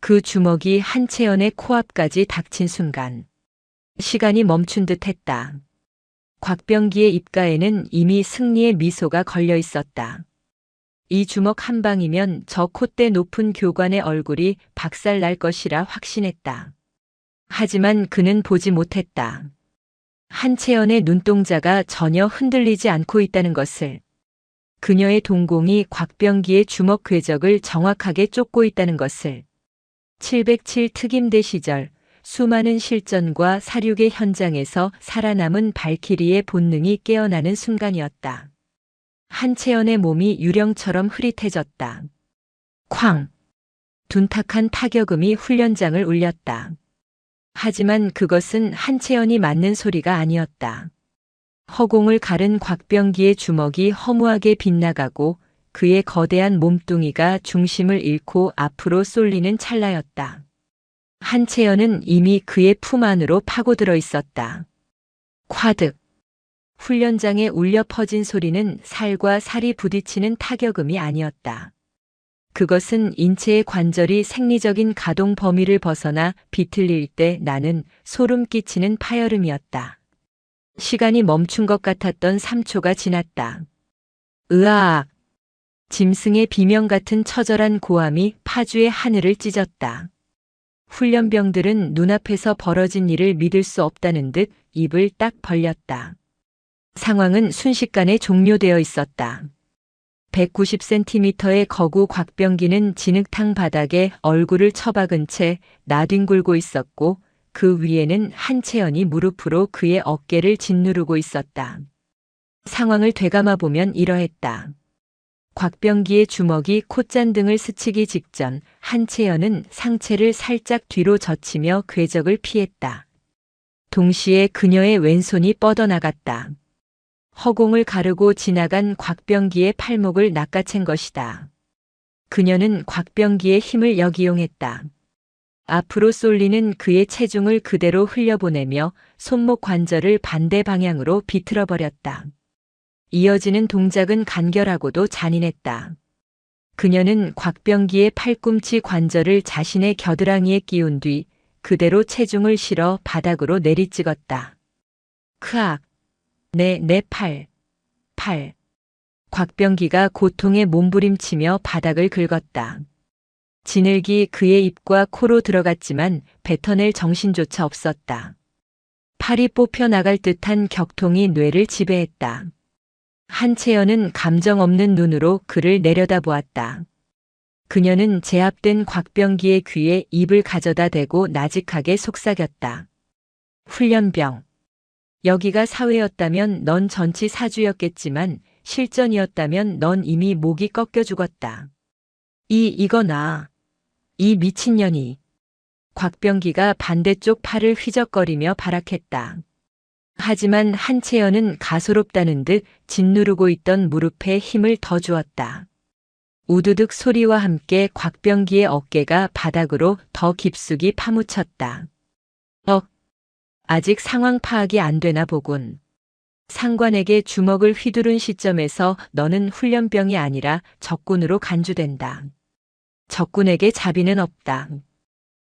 그 주먹이 한채연의 코앞까지 닥친 순간 시간이 멈춘 듯 했다. 곽병기의 입가에는 이미 승리의 미소가 걸려 있었다. 이 주먹 한 방이면 저 콧대 높은 교관의 얼굴이 박살 날 것이라 확신했다. 하지만 그는 보지 못했다. 한채연의 눈동자가 전혀 흔들리지 않고 있다는 것을. 그녀의 동공이 곽병기의 주먹 궤적을 정확하게 쫓고 있다는 것을. 707 특임대 시절 수많은 실전과 사륙의 현장에서 살아남은 발키리의 본능이 깨어나는 순간이었다. 한채연의 몸이 유령처럼 흐릿해졌다. 쾅! 둔탁한 타격음이 훈련장을 울렸다. 하지만 그것은 한채연이 맞는 소리가 아니었다. 허공을 가른 곽병기의 주먹이 허무하게 빗나가고 그의 거대한 몸뚱이가 중심을 잃고 앞으로 쏠리는 찰나였다. 한채연은 이미 그의 품 안으로 파고들어 있었다. 콰득. 훈련장에 울려 퍼진 소리는 살과 살이 부딪히는 타격음이 아니었다. 그것은 인체의 관절이 생리적인 가동 범위를 벗어나 비틀릴 때 나는 소름 끼치는 파열음이었다. 시간이 멈춘 것 같았던 3초가 지났다. 으아악! 짐승의 비명 같은 처절한 고함이 파주의 하늘을 찢었다. 훈련병들은 눈앞에서 벌어진 일을 믿을 수 없다는 듯 입을 딱 벌렸다. 상황은 순식간에 종료되어 있었다. 190cm의 거구 곽병기는 진흙탕 바닥에 얼굴을 처박은 채 나뒹굴고 있었고 그 위에는 한채연이 무릎으로 그의 어깨를 짓누르고 있었다. 상황을 되감아 보면 이러했다. 곽병기의 주먹이 콧잔등을 스치기 직전 한채연은 상체를 살짝 뒤로 젖히며 궤적을 피했다. 동시에 그녀의 왼손이 뻗어나갔다. 허공을 가르고 지나간 곽병기의 팔목을 낚아챈 것이다. 그녀는 곽병기의 힘을 역이용했다. 앞으로 쏠리는 그의 체중을 그대로 흘려보내며 손목 관절을 반대 방향으로 비틀어 버렸다. 이어지는 동작은 간결하고도 잔인했다. 그녀는 곽병기의 팔꿈치 관절을 자신의 겨드랑이에 끼운 뒤 그대로 체중을 실어 바닥으로 내리찍었다. 크악! 내 팔. 곽병기가 고통에 몸부림치며 바닥을 긁었다. 진흙이 그의 입과 코로 들어갔지만 뱉어낼 정신조차 없었다. 팔이 뽑혀 나갈 듯한 격통이 뇌를 지배했다. 한채연은 감정 없는 눈으로 그를 내려다보았다. 그녀는 제압된 곽병기의 귀에 입을 가져다 대고 나직하게 속삭였다. 훈련병. 여기가 사회였다면 넌 전치 사주였겠지만 실전이었다면 넌 이미 목이 꺾여 죽었다. 이거나. 이 미친년이. 곽병기가 반대쪽 팔을 휘적거리며 발악했다. 하지만 한채연은 가소롭다는 듯 짓누르고 있던 무릎에 힘을 더 주었다. 우두둑 소리와 함께 곽병기의 어깨가 바닥으로 더 깊숙이 파묻혔다. 아직 상황 파악이 안 되나 보군. 상관에게 주먹을 휘두른 시점에서 너는 훈련병이 아니라 적군으로 간주된다. 적군에게 자비는 없다.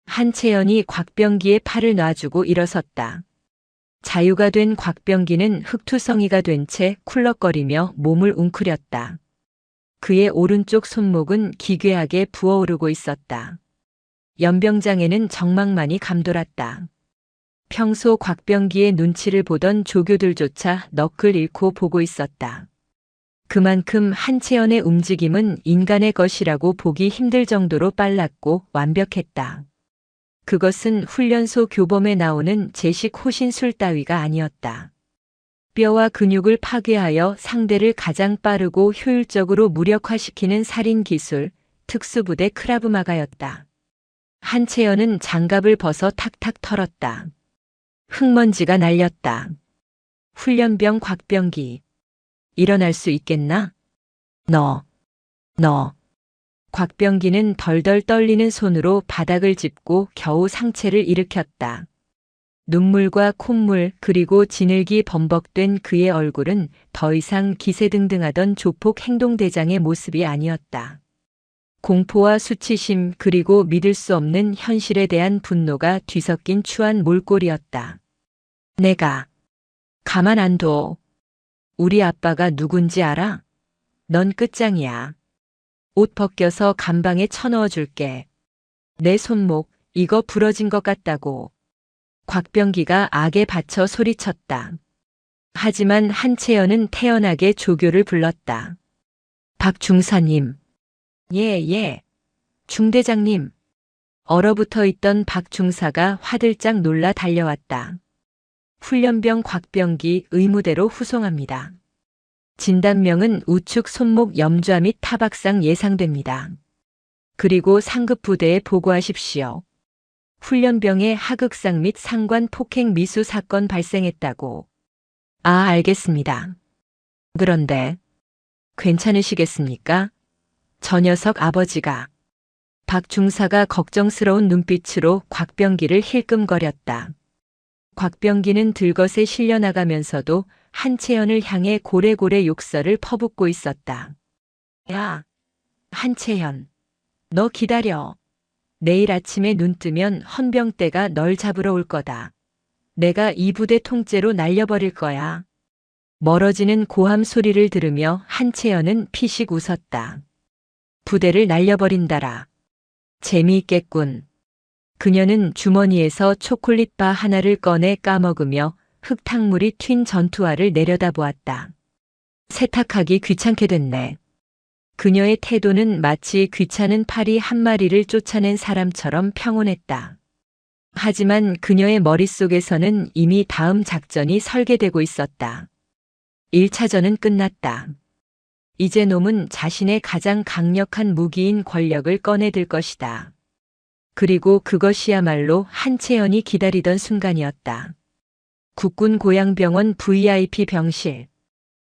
한채연이 곽병기의 팔을 놔주고 일어섰다. 자유가 된 곽병기는 흑투성이가 된 채 쿨럭거리며 몸을 웅크렸다. 그의 오른쪽 손목은 기괴하게 부어오르고 있었다. 연병장에는 정막만이 감돌았다. 평소 곽병기의 눈치를 보던 조교들조차 넋을 잃고 보고 있었다. 그만큼 한채연의 움직임은 인간의 것이라고 보기 힘들 정도로 빨랐고 완벽했다. 그것은 훈련소 교범에 나오는 제식 호신술 따위가 아니었다. 뼈와 근육을 파괴하여 상대를 가장 빠르고 효율적으로 무력화시키는 살인 기술, 특수부대 크라브마가였다. 한채연은 장갑을 벗어 탁탁 털었다. 흙먼지가 날렸다. 훈련병 곽병기. 일어날 수 있겠나? 너. 곽병기는 덜덜 떨리는 손으로 바닥을 짚고 겨우 상체를 일으켰다. 눈물과 콧물 그리고 지늘기 범벅된 그의 얼굴은 더 이상 기세등등하던 조폭 행동대장의 모습이 아니었다. 공포와 수치심 그리고 믿을 수 없는 현실에 대한 분노가 뒤섞인 추한 몰골이었다. 내가 가만 안 둬. 우리 아빠가 누군지 알아? 넌 끝장이야. 옷 벗겨서 감방에 쳐넣어 줄게. 내 손목 이거 부러진 것 같다고. 곽병기가 악에 받쳐 소리쳤다. 하지만 한채연은 태연하게 조교를 불렀다. 박 중사님. 예. 중대장님. 얼어붙어 있던 박 중사가 화들짝 놀라 달려왔다. 훈련병 곽병기 의무대로 후송합니다. 진단명은 우측 손목 염좌 및 타박상 예상됩니다. 그리고 상급 부대에 보고하십시오. 훈련병의 하극상 및 상관 폭행 미수 사건 발생했다고. 알겠습니다. 그런데 괜찮으시겠습니까? 저 녀석 아버지가. 박 중사가 걱정스러운 눈빛으로 곽병기를 힐끔거렸다. 곽병기는 들것에 실려나가면서도 한채연을 향해 고래고래 욕설을 퍼붓고 있었다. 야, 한채연, 너 기다려. 내일 아침에 눈 뜨면 헌병대가 널 잡으러 올 거다. 내가 이 부대 통째로 날려버릴 거야. 멀어지는 고함 소리를 들으며 한채연은 피식 웃었다. 부대를 날려버린다라. 재미있겠군. 그녀는 주머니에서 초콜릿바 하나를 꺼내 까먹으며 흙탕물이 튄 전투화를 내려다보았다. 세탁하기 귀찮게 됐네. 그녀의 태도는 마치 귀찮은 파리 한 마리를 쫓아낸 사람처럼 평온했다. 하지만 그녀의 머릿속에서는 이미 다음 작전이 설계되고 있었다. 1차전은 끝났다. 이제 놈은 자신의 가장 강력한 무기인 권력을 꺼내들 것이다. 그리고 그것이야말로 한채연이 기다리던 순간이었다. 국군 고양병원 VIP 병실.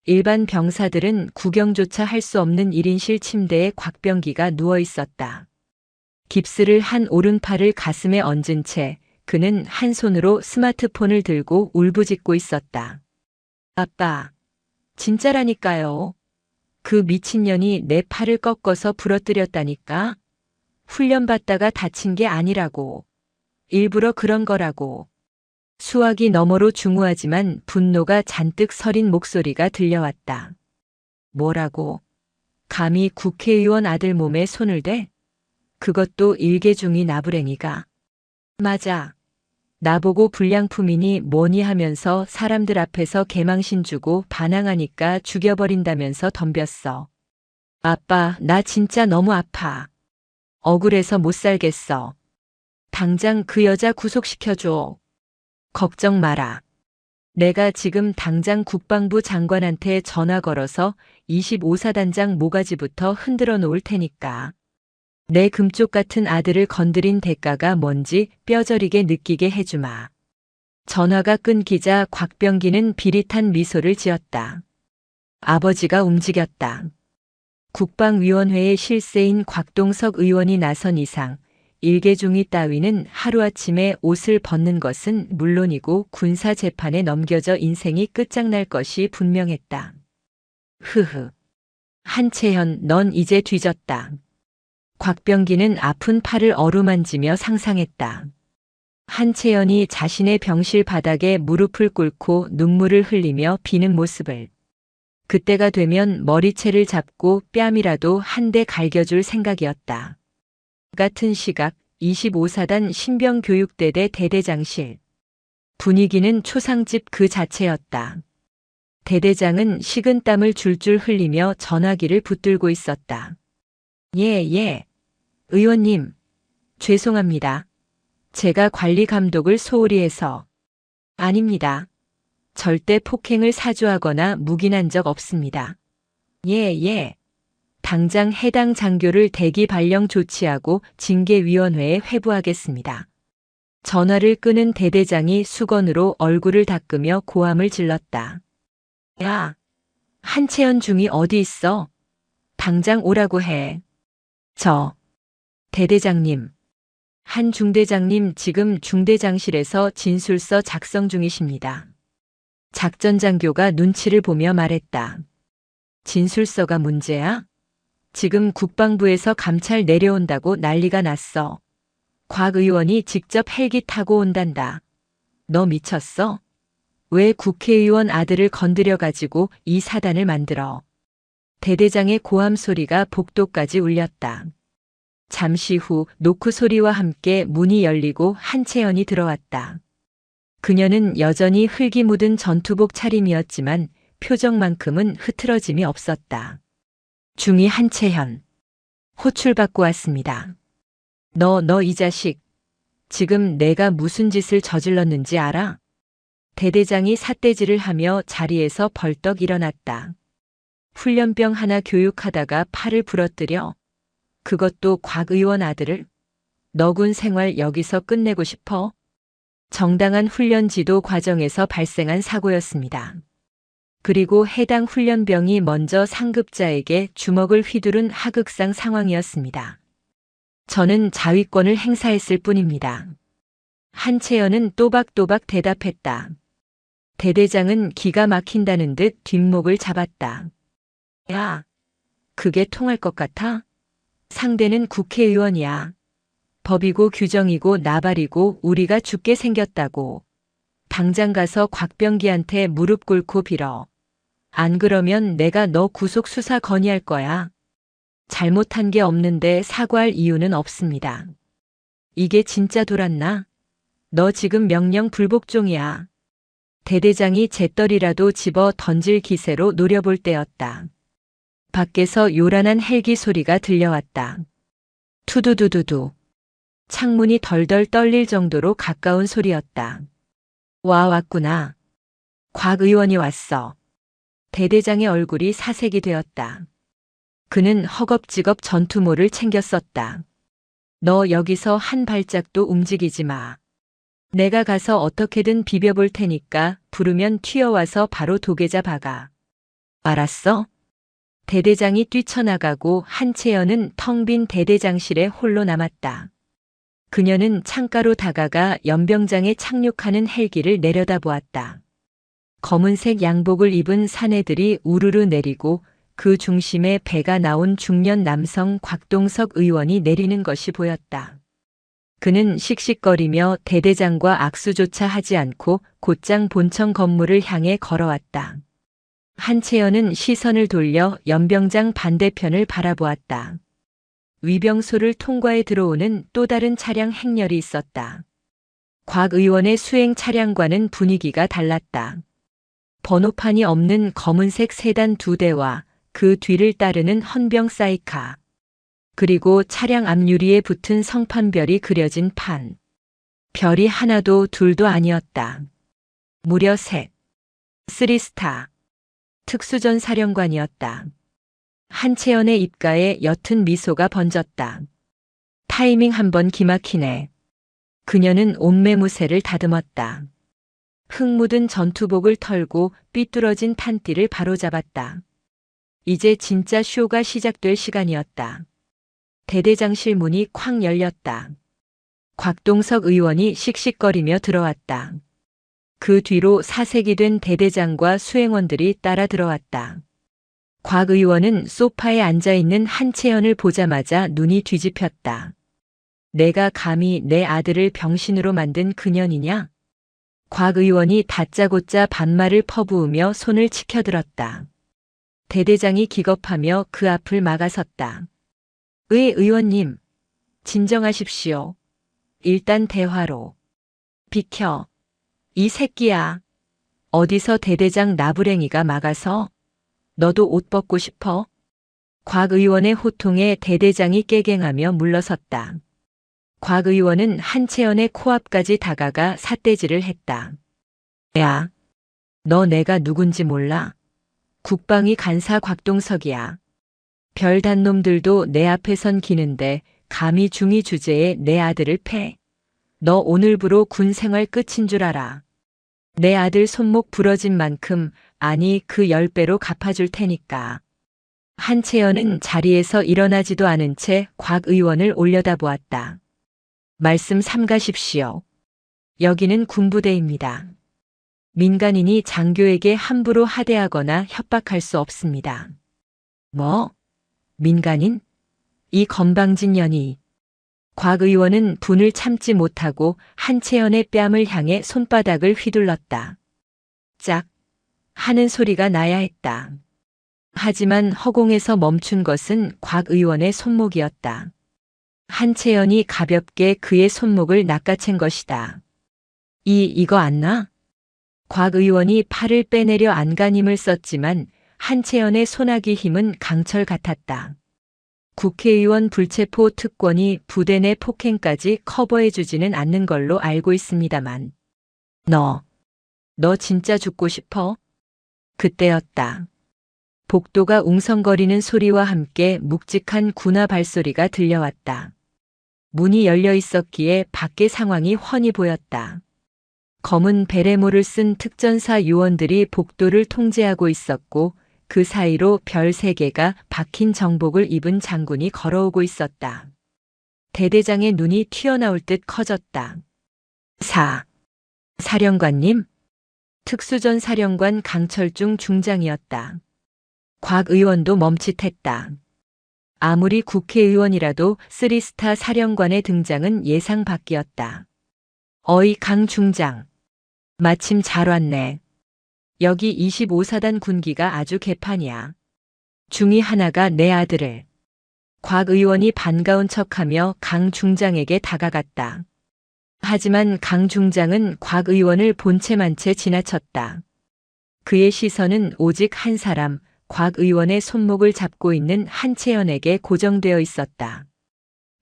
일반 병사들은 구경조차 할 수 없는 1인실 침대에 곽병기가 누워 있었다. 깁스를 한 오른팔을 가슴에 얹은 채 그는 한 손으로 스마트폰을 들고 울부짖고 있었다. 아빠, 진짜라니까요. 그 미친년이 내 팔을 꺾어서 부러뜨렸다니까. 훈련받다가 다친 게 아니라고. 일부러 그런 거라고. 수화기 너머로 중후하지만 분노가 잔뜩 서린 목소리가 들려왔다. 뭐라고? 감히 국회의원 아들 몸에 손을 대? 그것도 일개중이 나부랭이가. 맞아. 나보고 불량품이니 뭐니 하면서 사람들 앞에서 개망신 주고 반항하니까 죽여버린다면서 덤볐어. 아빠, 나 진짜 너무 아파. 억울해서 못 살겠어. 당장 그 여자 구속시켜줘. 걱정 마라. 내가 지금 당장 국방부 장관한테 전화 걸어서 25사단장 모가지부터 흔들어 놓을 테니까. 내 금쪽 같은 아들을 건드린 대가가 뭔지 뼈저리게 느끼게 해주마. 전화가 끊기자 곽병기는 비릿한 미소를 지었다. 아버지가 움직였다. 국방위원회의 실세인 곽동석 의원이 나선 이상 일개중이 따위는 하루아침에 옷을 벗는 것은 물론이고 군사재판에 넘겨져 인생이 끝장날 것이 분명했다. 흐흐. 한채연, 넌 이제 뒤졌다. 곽병기는 아픈 팔을 어루만지며 상상했다. 한채연이 자신의 병실 바닥에 무릎을 꿇고 눈물을 흘리며 비는 모습을. 그때가 되면 머리채를 잡고 뺨이라도 한 대 갈겨줄 생각이었다. 같은 시각 25사단 신병교육대대 대대장실. 분위기는 초상집 그 자체였다. 대대장은 식은땀을 줄줄 흘리며 전화기를 붙들고 있었다. 예. 의원님, 죄송합니다. 제가 관리 감독을 소홀히 해서. 아닙니다. 절대 폭행을 사주하거나 묵인한 적 없습니다. 예. 당장 해당 장교를 대기 발령 조치하고 징계위원회에 회부하겠습니다. 전화를 끄는 대대장이 수건으로 얼굴을 닦으며 고함을 질렀다. 야, 한채연 중이 어디 있어? 당장 오라고 해. 대대장님. 한 중대장님 지금 중대장실에서 진술서 작성 중이십니다. 작전장교가 눈치를 보며 말했다. 진술서가 문제야? 지금 국방부에서 감찰 내려온다고 난리가 났어. 곽 의원이 직접 헬기 타고 온단다. 너 미쳤어? 왜 국회의원 아들을 건드려가지고 이 사단을 만들어? 대대장의 고함 소리가 복도까지 울렸다. 잠시 후 노크 소리와 함께 문이 열리고 한채연이 들어왔다. 그녀는 여전히 흙이 묻은 전투복 차림이었지만 표정만큼은 흐트러짐이 없었다. 중위 한채연. 호출 받고 왔습니다. 너 이 자식. 지금 내가 무슨 짓을 저질렀는지 알아? 대대장이 삿대질을 하며 자리에서 벌떡 일어났다. 훈련병 하나 교육하다가 팔을 부러뜨려. 그것도 곽 의원 아들을? 너 군 생활 여기서 끝내고 싶어? 정당한 훈련 지도 과정에서 발생한 사고였습니다. 그리고 해당 훈련병이 먼저 상급자에게 주먹을 휘두른 하극상 상황이었습니다. 저는 자위권을 행사했을 뿐입니다. 한채연은 또박또박 대답했다. 대대장은 기가 막힌다는 듯 뒷목을 잡았다. 야, 그게 통할 것 같아? 상대는 국회의원이야. 법이고 규정이고 나발이고 우리가 죽게 생겼다고. 당장 가서 곽병기한테 무릎 꿇고 빌어. 안 그러면 내가 너 구속 수사 건의할 거야. 잘못한 게 없는데 사과할 이유는 없습니다. 이게 진짜 돌았나? 너 지금 명령 불복종이야. 대대장이 잿더리라도 집어 던질 기세로 노려볼 때였다. 밖에서 요란한 헬기 소리가 들려왔다. 투두두두두. 창문이 덜덜 떨릴 정도로 가까운 소리였다. 왔구나. 곽 의원이 왔어. 대대장의 얼굴이 사색이 되었다. 그는 허겁지겁 전투모를 챙겼었다. 너 여기서 한 발짝도 움직이지 마. 내가 가서 어떻게든 비벼볼 테니까 부르면 튀어와서 바로 도계자 박아. 알았어? 대대장이 뛰쳐나가고 한채연은 텅 빈 대대장실에 홀로 남았다. 그녀는 창가로 다가가 연병장에 착륙하는 헬기를 내려다보았다. 검은색 양복을 입은 사내들이 우르르 내리고 그 중심에 배가 나온 중년 남성 곽동석 의원이 내리는 것이 보였다. 그는 씩씩거리며 대대장과 악수조차 하지 않고 곧장 본청 건물을 향해 걸어왔다. 한채연은 시선을 돌려 연병장 반대편을 바라보았다. 위병소를 통과해 들어오는 또 다른 차량 행렬이 있었다. 곽 의원의 수행 차량과는 분위기가 달랐다. 번호판이 없는 검은색 세단 2대와 그 뒤를 따르는 헌병 사이카. 그리고 차량 앞유리에 붙은 성판별이 그려진 판. 별이 하나도 둘도 아니었다. 무려 3스타. 특수전 사령관이었다. 한채연의 입가에 옅은 미소가 번졌다. 타이밍 한번 기막히네. 그녀는 옷매무새를 다듬었다. 흙 묻은 전투복을 털고 삐뚤어진 판띠를 바로잡았다. 이제 진짜 쇼가 시작될 시간이었다. 대대장실 문이 쾅 열렸다. 곽동석 의원이 씩씩거리며 들어왔다. 그 뒤로 사색이 된 대대장과 수행원들이 따라 들어왔다. 곽 의원은 소파에 앉아있는 한채연을 보자마자 눈이 뒤집혔다. 내가 감히 내 아들을 병신으로 만든 그년이냐? 곽 의원이 다짜고짜 반말을 퍼부으며 손을 치켜들었다. 대대장이 기겁하며 그 앞을 막아섰다. 의원님, 진정하십시오. 일단 대화로. 비켜. 이 새끼야. 어디서 대대장 나부랭이가 막아서? 너도 옷 벗고 싶어? 곽 의원의 호통에 대대장이 깨갱하며 물러섰다. 곽 의원은 한채연의 코앞까지 다가가 삿대질을 했다. 야, 너 내가 누군지 몰라? 국방위 간사 곽동석이야. 별단 놈들도 내 앞에선 기는데 감히 중위 주제에 내 아들을 패. 너 오늘부로 군 생활 끝인 줄 알아. 내 아들 손목 부러진 만큼 아니 그 10배로 갚아줄 테니까. 한채연은 자리에서 일어나지도 않은 채 곽 의원을 올려다보았다. 말씀 삼가십시오. 여기는 군부대입니다. 민간인이 장교에게 함부로 하대하거나 협박할 수 없습니다. 뭐? 민간인? 이 건방진 년이. 곽 의원은 분을 참지 못하고 한채연의 뺨을 향해 손바닥을 휘둘렀다. 짝! 하는 소리가 나야 했다. 하지만 허공에서 멈춘 것은 곽 의원의 손목이었다. 한채연이 가볍게 그의 손목을 낚아챈 것이다. 이거 안 나? 곽 의원이 팔을 빼내려 안간힘을 썼지만 한채연의 손아귀 힘은 강철 같았다. 국회의원 불체포 특권이 부대 내 폭행까지 커버해주지는 않는 걸로 알고 있습니다만. 너 진짜 죽고 싶어? 그때였다. 복도가 웅성거리는 소리와 함께 묵직한 군화 발소리가 들려왔다. 문이 열려 있었기에 밖의 상황이 훤히 보였다. 검은 베레모를 쓴 특전사 요원들이 복도를 통제하고 있었고 그 사이로 별 3개가 박힌 정복을 입은 장군이 걸어오고 있었다. 대대장의 눈이 튀어나올 듯 커졌다. 사령관님? 특수전 사령관 강철중 중장이었다. 곽 의원도 멈칫했다. 아무리 국회의원이라도 3스타 사령관의 등장은 예상 밖이었다. 어이 강 중장. 마침 잘 왔네. 여기 25사단 군기가 아주 개판이야. 중이 하나가 내 아들을. 곽 의원이 반가운 척하며 강 중장에게 다가갔다. 하지만 강 중장은 곽 의원을 본체만 채 지나쳤다. 그의 시선은 오직 한 사람, 곽 의원의 손목을 잡고 있는 한채연에게 고정되어 있었다.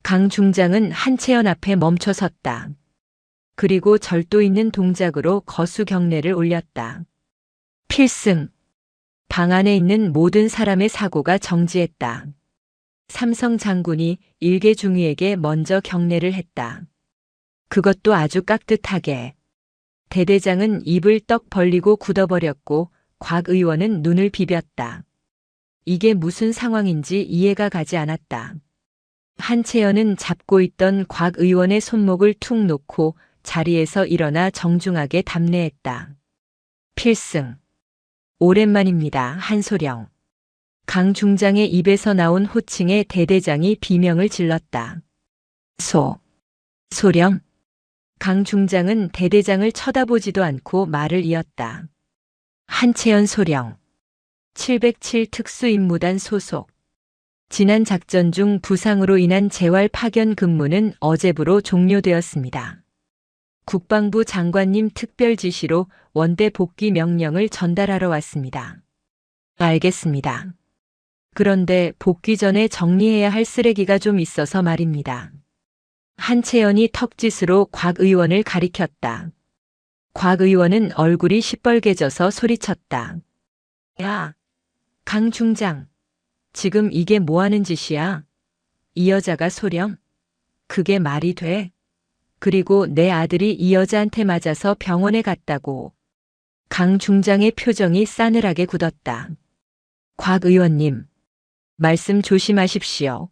강 중장은 한채연 앞에 멈춰섰다. 그리고 절도 있는 동작으로 거수 경례를 올렸다. 필승. 방 안에 있는 모든 사람의 사고가 정지했다. 삼성 장군이 일개 중위에게 먼저 경례를 했다. 그것도 아주 깍듯하게. 대대장은 입을 떡 벌리고 굳어버렸고 곽 의원은 눈을 비볐다. 이게 무슨 상황인지 이해가 가지 않았다. 한채연은 잡고 있던 곽 의원의 손목을 툭 놓고 자리에서 일어나 정중하게 답례했다. 필승. 오랜만입니다, 한소령. 강 중장의 입에서 나온 호칭에 대대장이 비명을 질렀다. 소령? 강 중장은 대대장을 쳐다보지도 않고 말을 이었다. 한채연 소령. 707 특수임무단 소속. 지난 작전 중 부상으로 인한 재활 파견 근무는 어제부로 종료되었습니다. 국방부 장관님 특별 지시로 원대 복귀 명령을 전달하러 왔습니다. 알겠습니다. 그런데 복귀 전에 정리해야 할 쓰레기가 좀 있어서 말입니다. 한채연이 턱짓으로 곽 의원을 가리켰다. 곽 의원은 얼굴이 시뻘개져서 소리쳤다. 야, 강 중장. 지금 이게 뭐 하는 짓이야? 이 여자가 소령? 그게 말이 돼? 그리고 내 아들이 이 여자한테 맞아서 병원에 갔다고. 강 중장의 표정이 싸늘하게 굳었다. 곽 의원님, 말씀 조심하십시오.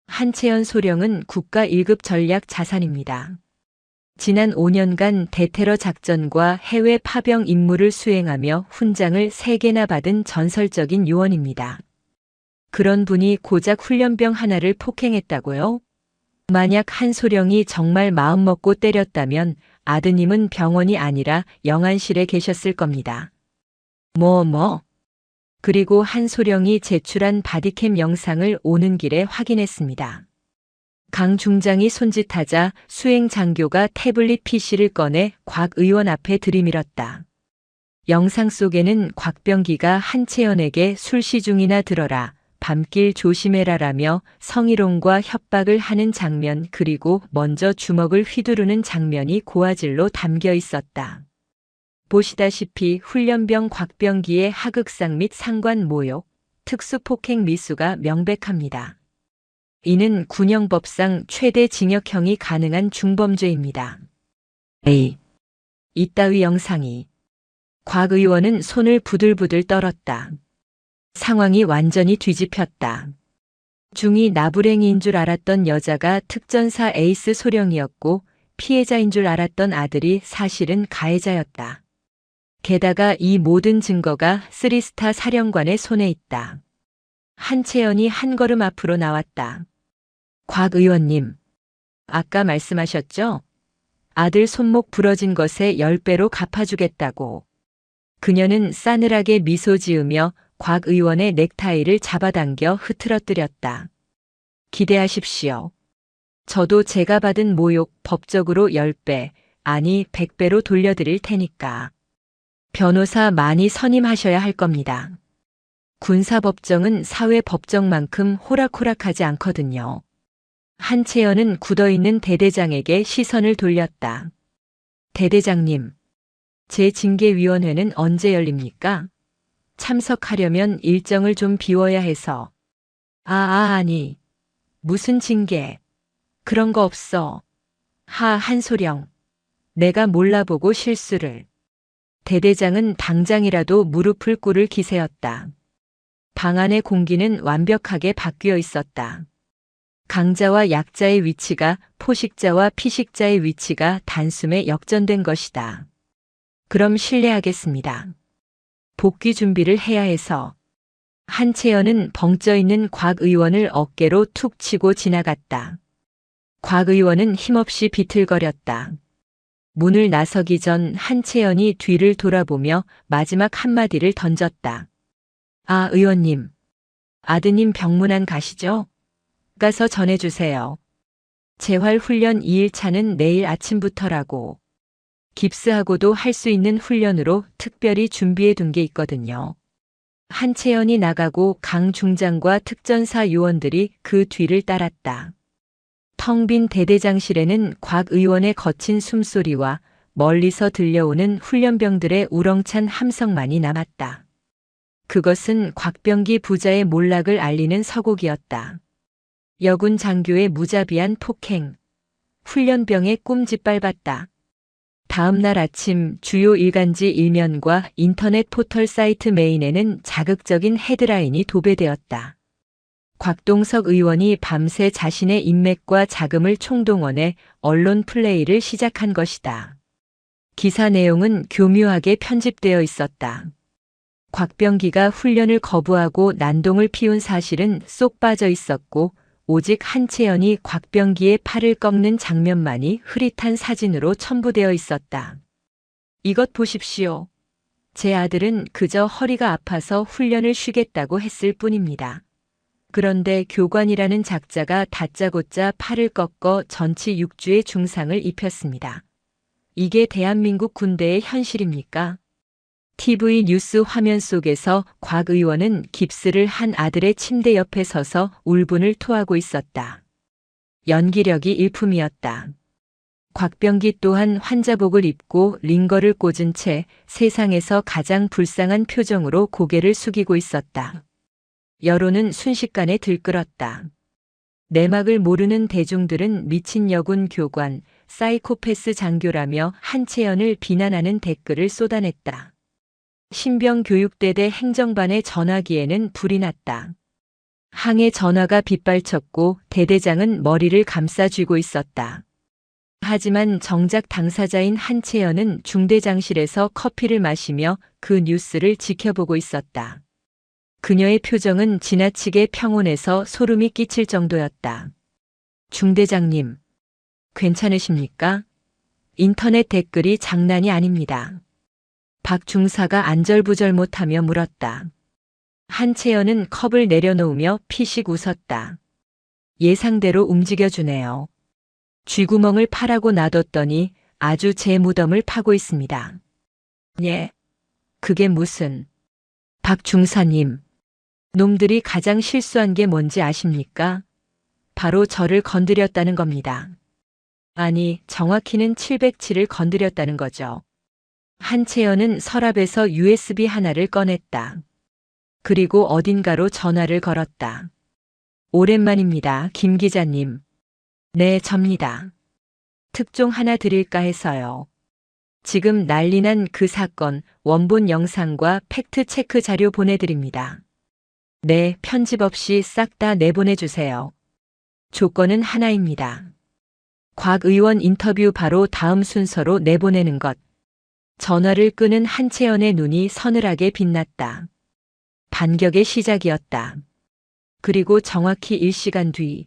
한채연 소령은 국가 1급 전략 자산입니다. 지난 5년간 대테러 작전과 해외 파병 임무를 수행하며 훈장을 3개나 받은 전설적인 요원입니다. 그런 분이 고작 훈련병 하나를 폭행했다고요? 만약 한소령이 정말 마음먹고 때렸다면 아드님은 병원이 아니라 영안실에 계셨을 겁니다. 그리고 한소령이 제출한 바디캠 영상을 오는 길에 확인했습니다. 강 중장이 손짓하자 수행 장교가 태블릿 PC를 꺼내 곽 의원 앞에 들이밀었다. 영상 속에는 곽병기가 한채연에게 술시중이나 들어라, 밤길 조심해라라며 성희롱과 협박을 하는 장면, 그리고 먼저 주먹을 휘두르는 장면이 고화질로 담겨 있었다. 보시다시피 훈련병 곽병기의 하극상 및 상관 모욕, 특수폭행 미수가 명백합니다. 이는 군형법상 최대 징역형이 가능한 중범죄입니다. 이따위 영상이. 곽 의원은 손을 부들부들 떨었다. 상황이 완전히 뒤집혔다. 중이 나부랭이인 줄 알았던 여자가 특전사 에이스 소령이었고 피해자인 줄 알았던 아들이 사실은 가해자였다. 게다가 이 모든 증거가 3스타 사령관의 손에 있다. 한채연이 한 걸음 앞으로 나왔다. 곽 의원님, 아까 말씀하셨죠? 아들 손목 부러진 것에 10배로 갚아주겠다고. 그녀는 싸늘하게 미소 지으며 곽 의원의 넥타이를 잡아당겨 흐트러뜨렸다. 기대하십시오. 저도 제가 받은 모욕 법적으로 10배, 아니 100배로 돌려드릴 테니까. 변호사 많이 선임하셔야 할 겁니다. 군사법정은 사회법정만큼 호락호락하지 않거든요. 한채연은 굳어있는 대대장에게 시선을 돌렸다. 대대장님, 제 징계위원회는 언제 열립니까? 참석하려면 일정을 좀 비워야 해서. 아니. 무슨 징계. 그런 거 없어. 한소령. 내가 몰라보고 실수를. 대대장은 당장이라도 무릎을 꿇을 기세였다. 방 안의 공기는 완벽하게 바뀌어 있었다. 강자와 약자의 위치가 포식자와 피식자의 위치가 단숨에 역전된 것이다. 그럼 실례하겠습니다. 복귀 준비를 해야 해서. 한채연은 벙쪄있는 곽 의원을 어깨로 툭 치고 지나갔다. 곽 의원은 힘없이 비틀거렸다. 문을 나서기 전 한채연이 뒤를 돌아보며 마지막 한마디를 던졌다. 아, 의원님. 아드님 병문안 가시죠? 가서 전해주세요. 재활훈련 2일차는 내일 아침부터라고. 깁스하고도 할 수 있는 훈련으로 특별히 준비해 둔 게 있거든요. 한채연이 나가고 강 중장과 특전사 요원들이 그 뒤를 따랐다. 텅 빈 대대장실에는 곽 의원의 거친 숨소리와 멀리서 들려오는 훈련병들의 우렁찬 함성만이 남았다. 그것은 곽병기 부자의 몰락을 알리는 서곡이었다. 여군 장교의 무자비한 폭행. 훈련병의 꿈 짓밟았다. 다음 날 아침 주요 일간지 일면과 인터넷 포털 사이트 메인에는 자극적인 헤드라인이 도배되었다. 곽동석 의원이 밤새 자신의 인맥과 자금을 총동원해 언론 플레이를 시작한 것이다. 기사 내용은 교묘하게 편집되어 있었다. 곽병기가 훈련을 거부하고 난동을 피운 사실은 쏙 빠져 있었고 오직 한채연이 곽병기의 팔을 꺾는 장면만이 흐릿한 사진으로 첨부되어 있었다. 이것 보십시오. 제 아들은 그저 허리가 아파서 훈련을 쉬겠다고 했을 뿐입니다. 그런데 교관이라는 작자가 다짜고짜 팔을 꺾어 전치 6주의 중상을 입혔습니다. 이게 대한민국 군대의 현실입니까? TV 뉴스 화면 속에서 곽 의원은 깁스를 한 아들의 침대 옆에 서서 울분을 토하고 있었다. 연기력이 일품이었다. 곽병기 또한 환자복을 입고 링거를 꽂은 채 세상에서 가장 불쌍한 표정으로 고개를 숙이고 있었다. 여론은 순식간에 들끓었다. 내막을 모르는 대중들은 미친 여군 교관, 사이코패스 장교라며 한채연을 비난하는 댓글을 쏟아냈다. 신병교육대대 행정반의 전화기에는 불이 났다. 항해 전화가 빗발쳤고 대대장은 머리를 감싸 쥐고 있었다. 하지만 정작 당사자인 한채연은 중대장실에서 커피를 마시며 그 뉴스를 지켜보고 있었다. 그녀의 표정은 지나치게 평온해서 소름이 끼칠 정도였다. 중대장님, 괜찮으십니까? 인터넷 댓글이 장난이 아닙니다. 박 중사가 안절부절 못하며 물었다. 한채연은 컵을 내려놓으며 피식 웃었다. 예상대로 움직여주네요. 쥐구멍을 파라고 놔뒀더니 아주 제 무덤을 파고 있습니다. 예? 그게 무슨... 박 중사님, 놈들이 가장 실수한 게 뭔지 아십니까? 바로 저를 건드렸다는 겁니다. 아니, 정확히는 707을 건드렸다는 거죠. 한채연은 서랍에서 USB 하나를 꺼냈다. 그리고 어딘가로 전화를 걸었다. 오랜만입니다, 김 기자님. 네, 접니다. 특종 하나 드릴까 해서요. 지금 난리난 그 사건 원본 영상과 팩트 체크 자료 보내드립니다. 네, 편집 없이 싹 다 내보내주세요. 조건은 하나입니다. 곽 의원 인터뷰 바로 다음 순서로 내보내는 것. 전화를 끄는 한채연의 눈이 서늘하게 빛났다. 반격의 시작이었다. 그리고 정확히 1시간 뒤.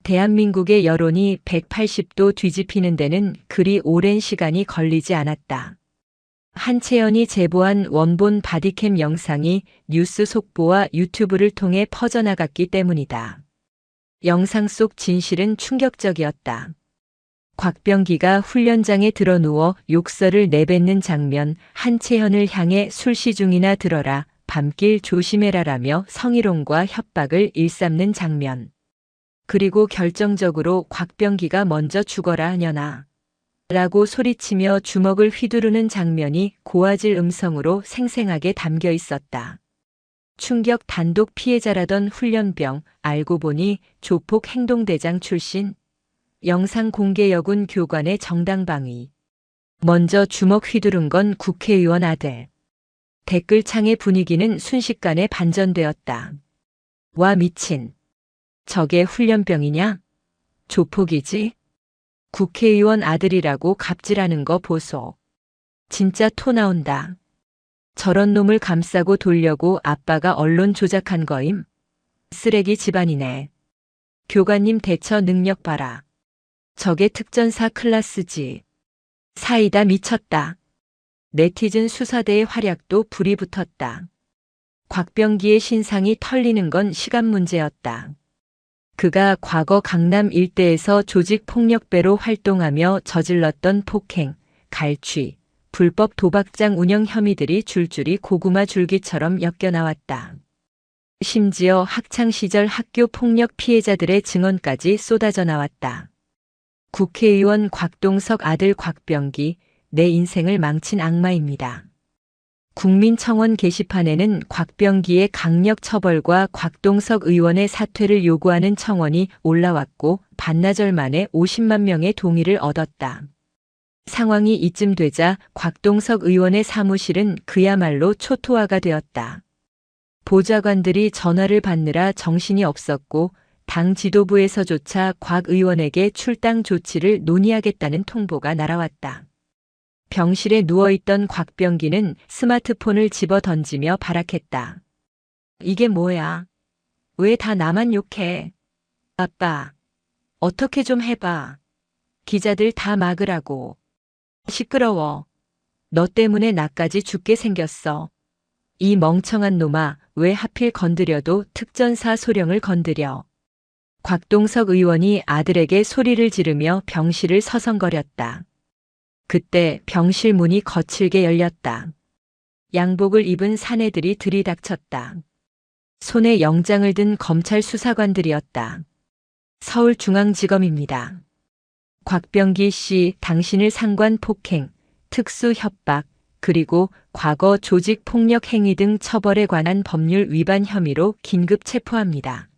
대한민국의 여론이 180도 뒤집히는 데는 그리 오랜 시간이 걸리지 않았다. 한채연이 제보한 원본 바디캠 영상이 뉴스 속보와 유튜브를 통해 퍼져나갔기 때문이다. 영상 속 진실은 충격적이었다. 곽병기가 훈련장에 드러누워 욕설을 내뱉는 장면, 한채연을 향해 술시중이나 들어라, 밤길 조심해라라며 성희롱과 협박을 일삼는 장면. 그리고 결정적으로 곽병기가 먼저 죽어라 하냐나 라고 소리치며 주먹을 휘두르는 장면이 고화질 음성으로 생생하게 담겨 있었다. 충격 단독 피해자라던 훈련병, 알고 보니 조폭 행동대장 출신. 영상 공개 여군 교관의 정당방위. 먼저 주먹 휘두른 건 국회의원 아들. 댓글창의 분위기는 순식간에 반전되었다. 와 미친. 저게 훈련병이냐? 조폭이지? 국회의원 아들이라고 갑질하는 거 보소. 진짜 토 나온다. 저런 놈을 감싸고 돌려고 아빠가 언론 조작한 거임? 쓰레기 집안이네. 교관님 대처 능력 봐라. 저게 특전사 클라스지. 사이다 미쳤다. 네티즌 수사대의 활약도 불이 붙었다. 곽병기의 신상이 털리는 건 시간 문제였다. 그가 과거 강남 일대에서 조직폭력배로 활동하며 저질렀던 폭행, 갈취, 불법 도박장 운영 혐의들이 줄줄이 고구마 줄기처럼 엮여나왔다. 심지어 학창시절 학교 폭력 피해자들의 증언까지 쏟아져 나왔다. 국회의원 곽동석 아들 곽병기, 내 인생을 망친 악마입니다. 국민청원 게시판에는 곽병기의 강력 처벌과 곽동석 의원의 사퇴를 요구하는 청원이 올라왔고 반나절 만에 50만 명의 동의를 얻었다. 상황이 이쯤 되자 곽동석 의원의 사무실은 그야말로 초토화가 되었다. 보좌관들이 전화를 받느라 정신이 없었고 당 지도부에서조차 곽 의원에게 출당 조치를 논의하겠다는 통보가 날아왔다. 병실에 누워있던 곽병기는 스마트폰을 집어 던지며 발악했다. 이게 뭐야? 왜 다 나만 욕해? 아빠, 어떻게 좀 해봐. 기자들 다 막으라고. 시끄러워. 너 때문에 나까지 죽게 생겼어. 이 멍청한 놈아, 왜 하필 건드려도 특전사 소령을 건드려. 곽동석 의원이 아들에게 소리를 지르며 병실을 서성거렸다. 그때 병실 문이 거칠게 열렸다. 양복을 입은 사내들이 들이닥쳤다. 손에 영장을 든 검찰 수사관들이었다. 서울중앙지검입니다. 곽병기 씨, 당신을 상관 폭행, 특수 협박, 그리고 과거 조직폭력 행위 등 처벌에 관한 법률 위반 혐의로 긴급 체포합니다.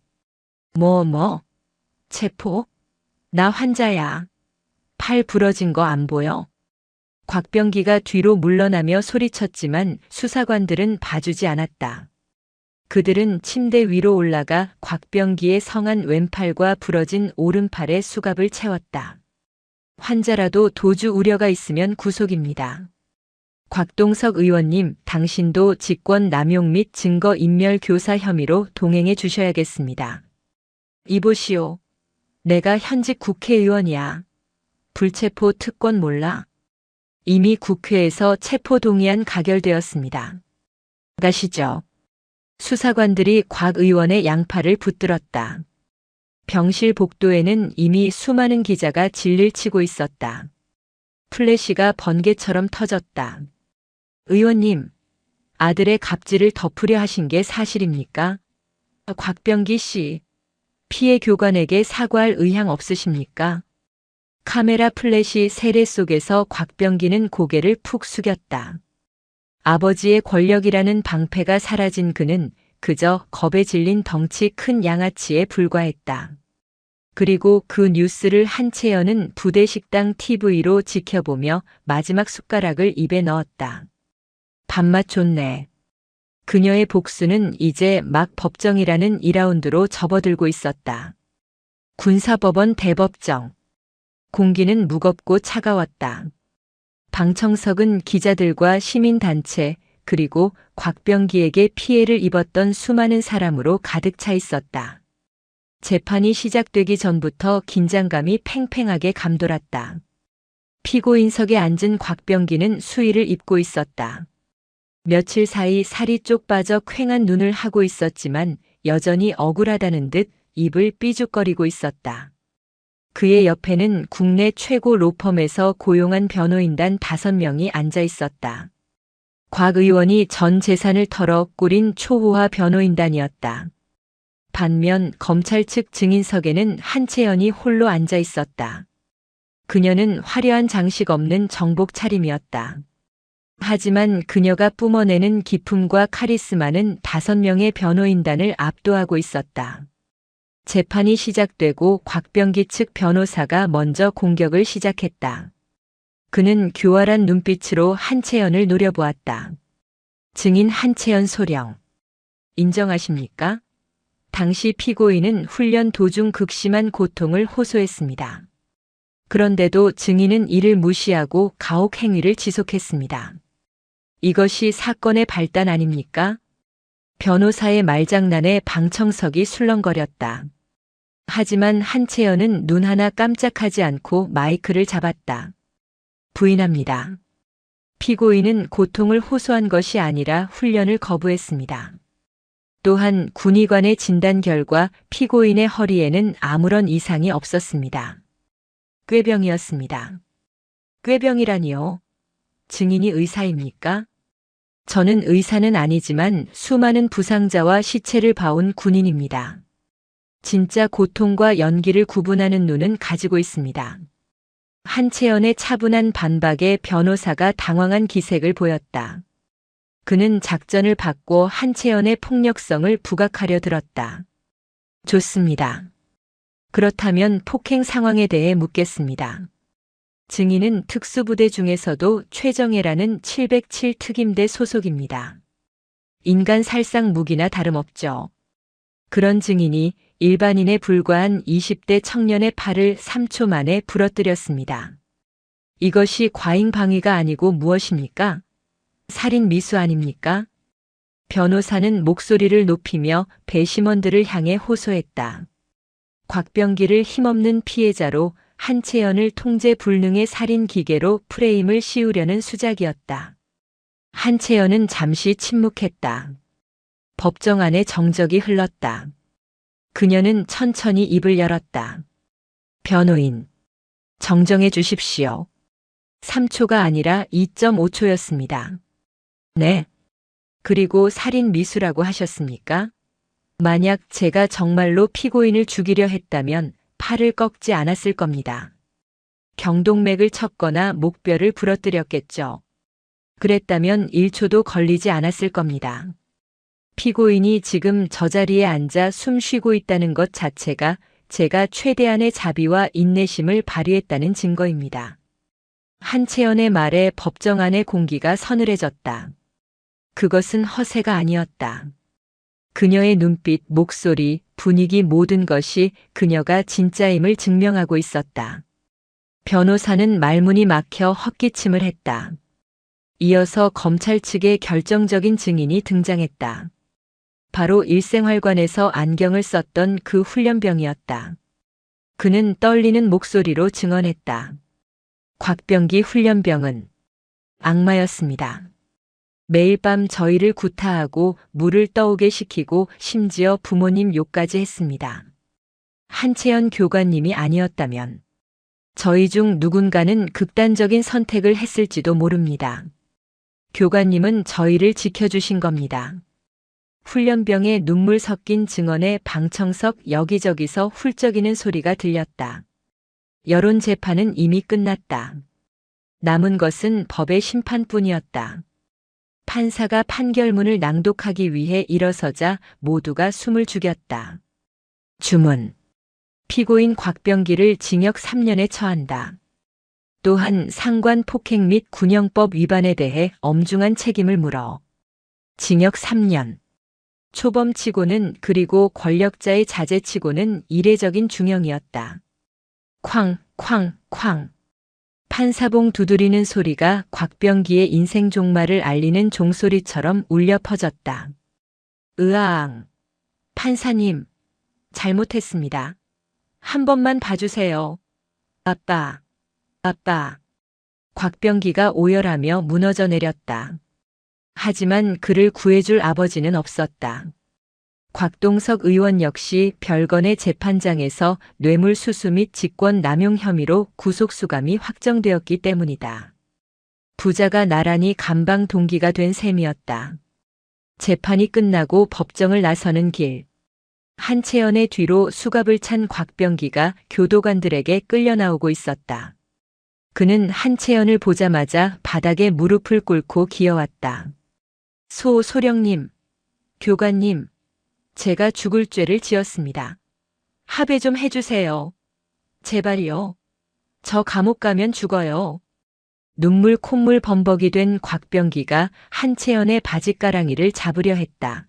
체포? 나 환자야. 팔 부러진 거 안 보여? 곽병기가 뒤로 물러나며 소리쳤지만 수사관들은 봐주지 않았다. 그들은 침대 위로 올라가 곽병기의 성한 왼팔과 부러진 오른팔에 수갑을 채웠다. 환자라도 도주 우려가 있으면 구속입니다. 곽동석 의원님, 당신도 직권 남용 및 증거 인멸 교사 혐의로 동행해 주셔야겠습니다. 이보시오. 내가 현직 국회의원이야. 불체포 특권 몰라? 이미 국회에서 체포 동의안 가결되었습니다. 가시죠. 수사관들이 곽 의원의 양팔을 붙들었다. 병실 복도에는 이미 수많은 기자가 진리를 치고 있었다. 플래시가 번개처럼 터졌다. 의원님, 아들의 갑질을 덮으려 하신 게 사실입니까? 곽병기 씨, 피해 교관에게 사과할 의향 없으십니까? 카메라 플래시 세례 속에서 곽병기는 고개를 푹 숙였다. 아버지의 권력이라는 방패가 사라진 그는 그저 겁에 질린 덩치 큰 양아치에 불과했다. 그리고 그 뉴스를 한채연은 부대 식당 TV로 지켜보며 마지막 숟가락을 입에 넣었다. 밥맛 좋네. 그녀의 복수는 이제 막 법정이라는 2라운드로 접어들고 있었다. 군사법원 대법정. 공기는 무겁고 차가웠다. 방청석은 기자들과 시민단체 그리고 곽병기에게 피해를 입었던 수많은 사람으로 가득 차 있었다. 재판이 시작되기 전부터 긴장감이 팽팽하게 감돌았다. 피고인석에 앉은 곽병기는 수의를 입고 있었다. 며칠 사이 살이 쪽 빠져 퀭한 눈을 하고 있었지만 여전히 억울하다는 듯 입을 삐죽거리고 있었다. 그의 옆에는 국내 최고 로펌에서 고용한 변호인단 5명이 앉아 있었다. 곽 의원이 전 재산을 털어 꾸린 초호화 변호인단이었다. 반면 검찰 측 증인석에는 한채연이 홀로 앉아 있었다. 그녀는 화려한 장식 없는 정복 차림이었다. 하지만 그녀가 뿜어내는 기품과 카리스마는 5명의 변호인단을 압도하고 있었다. 재판이 시작되고 곽병기 측 변호사가 먼저 공격을 시작했다. 그는 교활한 눈빛으로 한채연을 노려보았다. 증인 한채연 소령. 인정하십니까? 당시 피고인은 훈련 도중 극심한 고통을 호소했습니다. 그런데도 증인은 이를 무시하고 가혹 행위를 지속했습니다. 이것이 사건의 발단 아닙니까? 변호사의 말장난에 방청석이 술렁거렸다. 하지만 한채연은 눈 하나 깜짝하지 않고 마이크를 잡았다. 부인합니다. 피고인은 고통을 호소한 것이 아니라 훈련을 거부했습니다. 또한 군의관의 진단 결과 피고인의 허리에는 아무런 이상이 없었습니다. 꾀병이었습니다. 꾀병이라니요? 증인이 의사입니까? 저는 의사는 아니지만 수많은 부상자와 시체를 봐온 군인입니다. 진짜 고통과 연기를 구분하는 눈은 가지고 있습니다. 한채연의 차분한 반박에 변호사가 당황한 기색을 보였다. 그는 작전을 바꿔 한채연의 폭력성을 부각하려 들었다. 좋습니다. 그렇다면 폭행 상황에 대해 묻겠습니다. 증인은 특수부대 중에서도 최정예라는 707 특임대 소속입니다. 인간 살상 무기나 다름없죠. 그런 증인이 일반인에 불과한 20대 청년의 팔을 3초 만에 부러뜨렸습니다. 이것이 과잉 방위가 아니고 무엇입니까? 살인 미수 아닙니까? 변호사는 목소리를 높이며 배심원들을 향해 호소했다. 곽병기를 힘없는 피해자로 한채연을 통제 불능의 살인 기계로 프레임을 씌우려는 수작이었다. 한채연은 잠시 침묵했다. 법정 안에 정적이 흘렀다. 그녀는 천천히 입을 열었다. 변호인, 정정해 주십시오. 3초가 아니라 2.5초였습니다. 네. 그리고 살인 미수라고 하셨습니까? 만약 제가 정말로 피고인을 죽이려 했다면 팔을 꺾지 않았을 겁니다. 경동맥을 쳤거나 목뼈를 부러뜨렸겠죠. 그랬다면 1초도 걸리지 않았을 겁니다. 피고인이 지금 저 자리에 앉아 숨 쉬고 있다는 것 자체가 제가 최대한의 자비와 인내심을 발휘했다는 증거입니다. 한채연의 말에 법정 안의 공기가 서늘해졌다. 그것은 허세가 아니었다. 그녀의 눈빛, 목소리, 분위기 모든 것이 그녀가 진짜임을 증명하고 있었다. 변호사는 말문이 막혀 헛기침을 했다. 이어서 검찰 측의 결정적인 증인이 등장했다. 바로 일생활관에서 안경을 썼던 그 훈련병이었다. 그는 떨리는 목소리로 증언했다. 곽병기 훈련병은 악마였습니다. 매일 밤 저희를 구타하고 물을 떠오게 시키고 심지어 부모님 욕까지 했습니다. 한채연 교관님이 아니었다면 저희 중 누군가는 극단적인 선택을 했을지도 모릅니다. 교관님은 저희를 지켜주신 겁니다. 훈련병의 눈물 섞인 증언에 방청석 여기저기서 훌쩍이는 소리가 들렸다. 여론 재판은 이미 끝났다. 남은 것은 법의 심판뿐이었다. 판사가 판결문을 낭독하기 위해 일어서자 모두가 숨을 죽였다. 주문. 피고인 곽병기를 징역 3년에 처한다. 또한 상관 폭행 및 군형법 위반에 대해 엄중한 책임을 물어. 징역 3년. 초범치고는 그리고 권력자의 자제치고는 이례적인 중형이었다. 쾅, 쾅, 쾅. 판사봉 두드리는 소리가 곽병기의 인생 종말을 알리는 종소리처럼 울려 퍼졌다. 으아앙. 판사님, 잘못했습니다. 한 번만 봐주세요. 아빠, 아빠. 곽병기가 오열하며 무너져 내렸다. 하지만 그를 구해줄 아버지는 없었다. 곽동석 의원 역시 별건의 재판장에서 뇌물수수 및 직권남용 혐의로 구속수감이 확정되었기 때문이다. 부자가 나란히 감방 동기가 된 셈이었다. 재판이 끝나고 법정을 나서는 길. 한채연의 뒤로 수갑을 찬 곽병기가 교도관들에게 끌려 나오고 있었다. 그는 한채연을 보자마자 바닥에 무릎을 꿇고 기어왔다. 소령님, 교관님, 제가 죽을 죄를 지었습니다. 합의 좀 해주세요. 제발요. 저 감옥 가면 죽어요. 눈물 콧물 범벅이 된 곽병기가 한채연의 바짓가랑이를 잡으려 했다.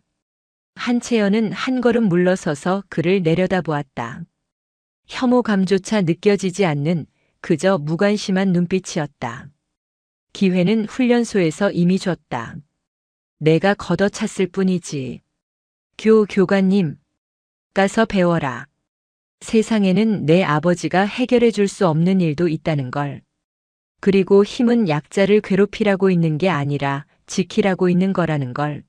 한채연은 한 걸음 물러서서 그를 내려다보았다. 혐오감조차 느껴지지 않는 그저 무관심한 눈빛이었다. 기회는 훈련소에서 이미 줬다. 내가 걷어찼을 뿐이지. 교관님, 가서 배워라. 세상에는 내 아버지가 해결해 줄 수 없는 일도 있다는 걸. 그리고 힘은 약자를 괴롭히라고 있는 게 아니라 지키라고 있는 거라는 걸.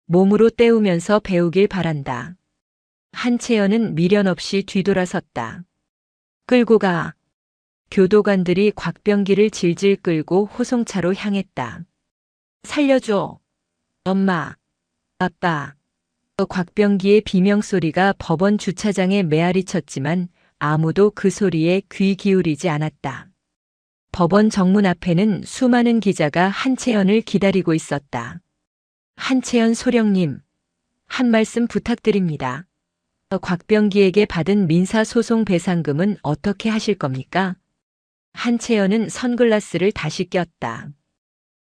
몸으로 때우면서 배우길 바란다. 한채연은 미련 없이 뒤돌아섰다. 끌고 가. 교도관들이 곽병기를 질질 끌고 호송차로 향했다. 살려줘. 엄마, 아빠. 곽병기의 비명소리가 법원 주차장에 메아리 쳤지만 아무도 그 소리에 귀 기울이지 않았다. 법원 정문 앞에는 수많은 기자가 한채연을 기다리고 있었다. 한채연 소령님, 한 말씀 부탁드립니다. 곽병기에게 받은 민사소송 배상금은 어떻게 하실 겁니까? 한채연은 선글라스를 다시 꼈다.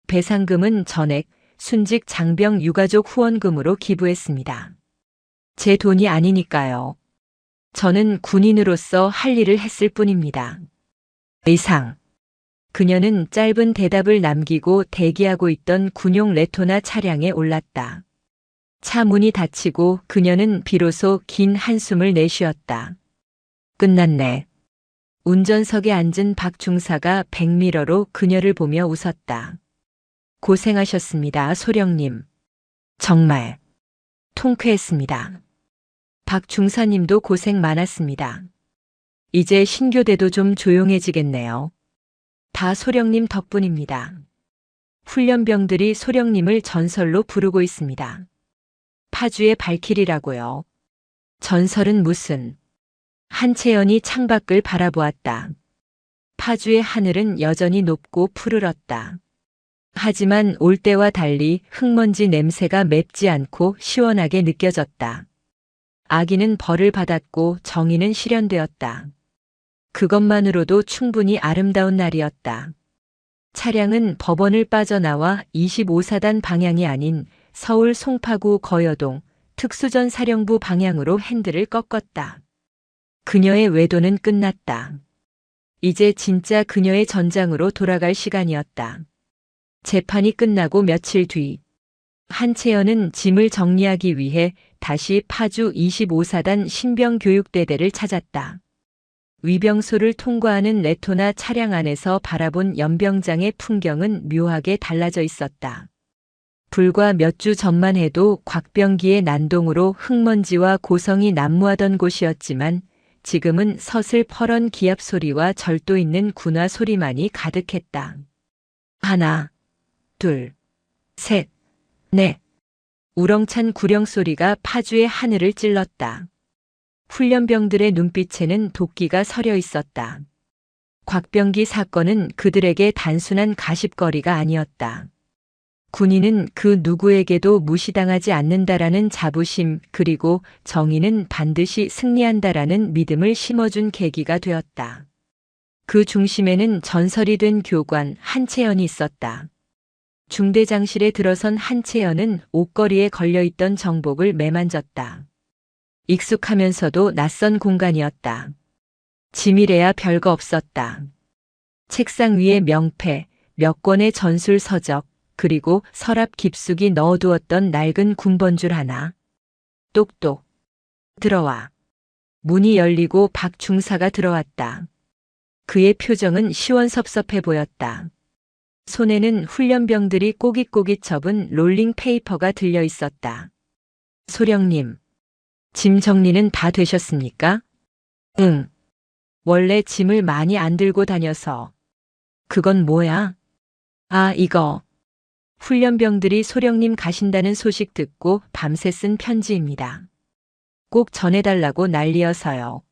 배상금은 전액 순직 장병 유가족 후원금으로 기부했습니다. 제 돈이 아니니까요. 저는 군인으로서 할 일을 했을 뿐입니다. 이상. 그녀는 짧은 대답을 남기고 대기하고 있던 군용 레토나 차량에 올랐다. 차 문이 닫히고 그녀는 비로소 긴 한숨을 내쉬었다. 끝났네. 운전석에 앉은 박 중사가 백미러로 그녀를 보며 웃었다. 고생하셨습니다, 소령님. 정말 통쾌했습니다. 박 중사님도 고생 많았습니다. 이제 신교대도 좀 조용해지겠네요. 다 소령님 덕분입니다. 훈련병들이 소령님을 전설로 부르고 있습니다. 파주의 발길이라고요. 전설은 무슨. 한채연이 창밖을 바라보았다. 파주의 하늘은 여전히 높고 푸르렀다. 하지만 올 때와 달리 흙먼지 냄새가 맵지 않고 시원하게 느껴졌다. 악인은 벌을 받았고 정의는 실현되었다. 그것만으로도 충분히 아름다운 날이었다. 차량은 법원을 빠져나와 25사단 방향이 아닌 서울 송파구 거여동 특수전 사령부 방향으로 핸들을 꺾었다. 그녀의 외도는 끝났다. 이제 진짜 그녀의 전장으로 돌아갈 시간이었다. 재판이 끝나고 며칠 뒤, 한채연은 짐을 정리하기 위해 다시 파주 25사단 신병교육대대를 찾았다. 위병소를 통과하는 레토나 차량 안에서 바라본 연병장의 풍경은 묘하게 달라져 있었다. 불과 몇 주 전만 해도 곽병기의 난동으로 흙먼지와 고성이 난무하던 곳이었지만 지금은 서슬퍼런 기압 소리와 절도 있는 군화 소리만이 가득했다. 하나, 둘, 셋, 넷. 우렁찬 구령 소리가 파주의 하늘을 찔렀다. 훈련병들의 눈빛에는 도끼가 서려 있었다. 곽병기 사건은 그들에게 단순한 가십거리가 아니었다. 군인은 그 누구에게도 무시당하지 않는다라는 자부심, 그리고 정의는 반드시 승리한다라는 믿음을 심어준 계기가 되었다. 그 중심에는 전설이 된 교관 한채연이 있었다. 중대장실에 들어선 한채연은 옷걸이에 걸려있던 정복을 매만졌다. 익숙하면서도 낯선 공간이었다. 짐이래야 별거 없었다. 책상 위에 명패, 몇 권의 전술 서적, 그리고 서랍 깊숙이 넣어두었던 낡은 군번줄 하나. 똑똑. 들어와. 문이 열리고 박 중사가 들어왔다. 그의 표정은 시원섭섭해 보였다. 손에는 훈련병들이 꼬깃꼬깃 접은 롤링 페이퍼가 들려 있었다. 소령님, 짐 정리는 다 되셨습니까? 응. 원래 짐을 많이 안 들고 다녀서. 그건 뭐야? 아, 이거. 훈련병들이 소령님 가신다는 소식 듣고 밤새 쓴 편지입니다. 꼭 전해달라고 난리여서요.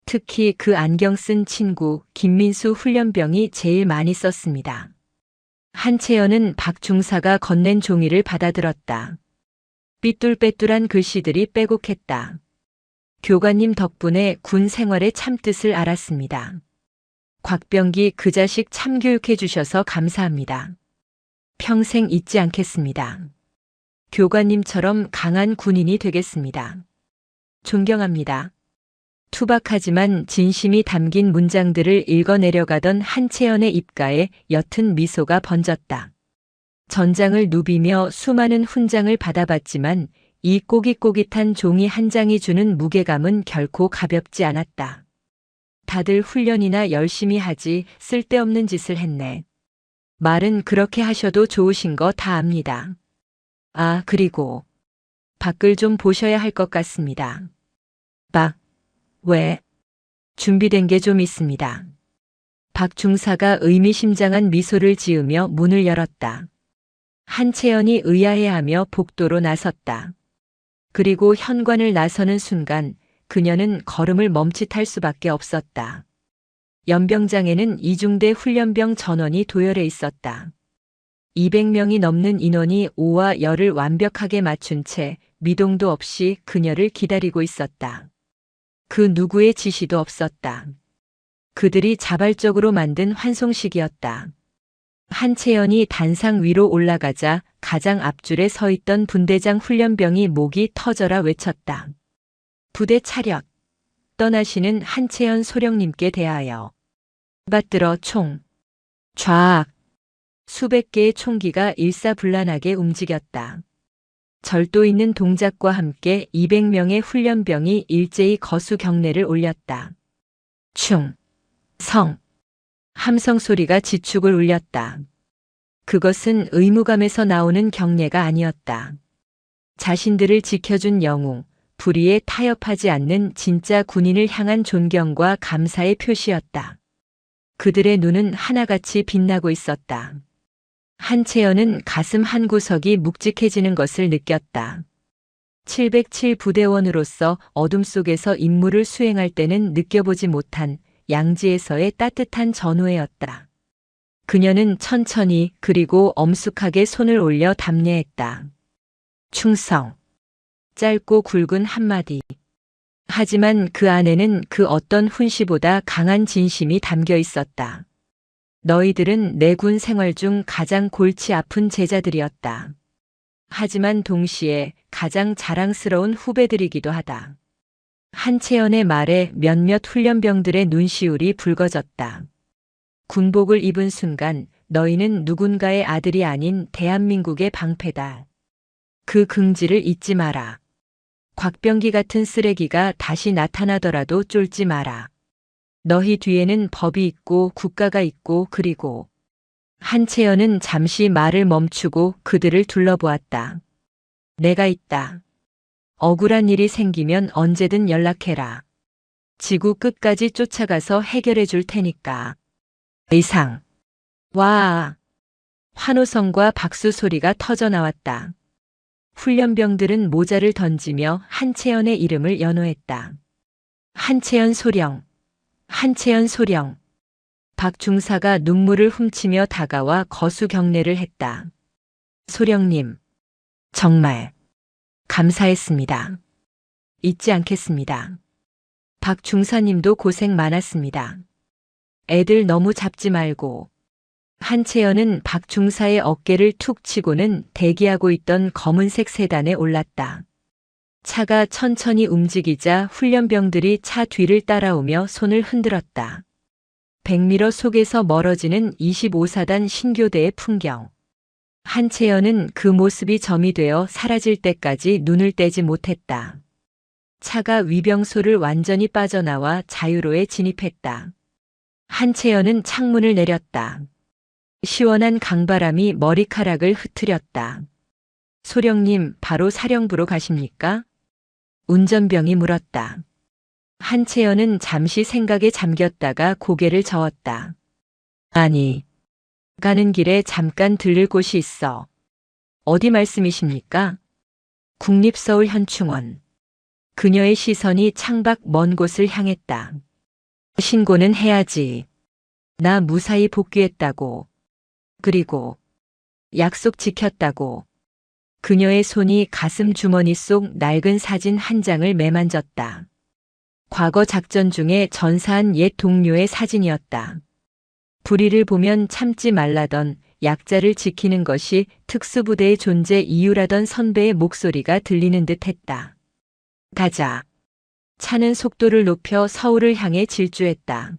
특히 그 안경 쓴 친구 김민수 훈련병이 제일 많이 썼습니다. 한채연은 박 중사가 건넨 종이를 받아들었다. 삐뚤빼뚤한 글씨들이 빼곡했다. 교관님 덕분에 군 생활의 참뜻을 알았습니다. 곽병기 그 자식 참교육해 주셔서 감사합니다. 평생 잊지 않겠습니다. 교관님처럼 강한 군인이 되겠습니다. 존경합니다. 투박하지만 진심이 담긴 문장들을 읽어내려가던 한채연의 입가에 옅은 미소가 번졌다. 전장을 누비며 수많은 훈장을 받아봤지만 이 꼬깃꼬깃한 종이 한 장이 주는 무게감은 결코 가볍지 않았다. 다들 훈련이나 열심히 하지 쓸데없는 짓을 했네. 말은 그렇게 하셔도 좋으신 거 다 압니다. 아, 그리고 밖을 좀 보셔야 할 것 같습니다. 왜? 준비된 게 좀 있습니다. 박 중사가 의미심장한 미소를 지으며 문을 열었다. 한채연이 의아해하며 복도로 나섰다. 그리고 현관을 나서는 순간 그녀는 걸음을 멈칫할 수밖에 없었다. 연병장에는 이중대 훈련병 전원이 도열해 있었다. 200명이 넘는 인원이 오와 열을 완벽하게 맞춘 채 미동도 없이 그녀를 기다리고 있었다. 그 누구의 지시도 없었다. 그들이 자발적으로 만든 환송식이었다. 한채연이 단상 위로 올라가자 가장 앞줄에 서 있던 분대장 훈련병이 목이 터져라 외쳤다. 부대 차렷. 떠나시는 한채연 소령님께 대하여. 받들어 총. 좌악. 수백 개의 총기가 일사불란하게 움직였다. 절도 있는 동작과 함께 200명의 훈련병이 일제히 거수 경례를 올렸다. 충, 성, 함성 소리가 지축을 울렸다. 그것은 의무감에서 나오는 경례가 아니었다. 자신들을 지켜준 영웅, 불의에 타협하지 않는 진짜 군인을 향한 존경과 감사의 표시였다. 그들의 눈은 하나같이 빛나고 있었다. 한채연은 가슴 한 구석이 묵직해지는 것을 느꼈다. 707 부대원으로서 어둠 속에서 임무를 수행할 때는 느껴보지 못한 양지에서의 따뜻한 전우회였다. 그녀는 천천히 그리고 엄숙하게 손을 올려 답례했다. 충성. 짧고 굵은 한마디. 하지만 그 안에는 그 어떤 훈시보다 강한 진심이 담겨 있었다. 너희들은 내 군 생활 중 가장 골치 아픈 제자들이었다. 하지만 동시에 가장 자랑스러운 후배들이기도 하다. 한채연의 말에 몇몇 훈련병들의 눈시울이 붉어졌다. 군복을 입은 순간 너희는 누군가의 아들이 아닌 대한민국의 방패다. 그 긍지를 잊지 마라. 곽병기 같은 쓰레기가 다시 나타나더라도 쫄지 마라. 너희 뒤에는 법이 있고 국가가 있고 그리고 한채연은 잠시 말을 멈추고 그들을 둘러보았다. 내가 있다. 억울한 일이 생기면 언제든 연락해라. 지구 끝까지 쫓아가서 해결해 줄 테니까. 이상. 와. 환호성과 박수 소리가 터져 나왔다. 훈련병들은 모자를 던지며 한채연의 이름을 연호했다. 한채연 소령. 한채연 소령. 박 중사가 눈물을 훔치며 다가와 거수 경례를 했다. 소령님. 정말 감사했습니다. 잊지 않겠습니다. 박 중사님도 고생 많았습니다. 애들 너무 잡지 말고. 한채연은 박 중사의 어깨를 툭 치고는 대기하고 있던 검은색 세단에 올랐다. 차가 천천히 움직이자 훈련병들이 차 뒤를 따라오며 손을 흔들었다. 100m 속에서 멀어지는 25사단 신교대의 풍경. 한채연은 그 모습이 점이 되어 사라질 때까지 눈을 떼지 못했다. 차가 위병소를 완전히 빠져나와 자유로에 진입했다. 한채연은 창문을 내렸다. 시원한 강바람이 머리카락을 흐트렸다. 소령님, 바로 사령부로 가십니까? 운전병이 물었다. 한채연은 잠시 생각에 잠겼다가 고개를 저었다. 아니, 가는 길에 잠깐 들릴 곳이 있어. 어디 말씀이십니까? 국립서울현충원. 그녀의 시선이 창밖 먼 곳을 향했다. 신고는 해야지. 나 무사히 복귀했다고. 그리고 약속 지켰다고. 그녀의 손이 가슴 주머니 속 낡은 사진 한 장을 매만졌다. 과거 작전 중에 전사한 옛 동료의 사진이었다. 불의를 보면 참지 말라던 약자를 지키는 것이 특수부대의 존재 이유라던 선배의 목소리가 들리는 듯 했다. 가자. 차는 속도를 높여 서울을 향해 질주했다.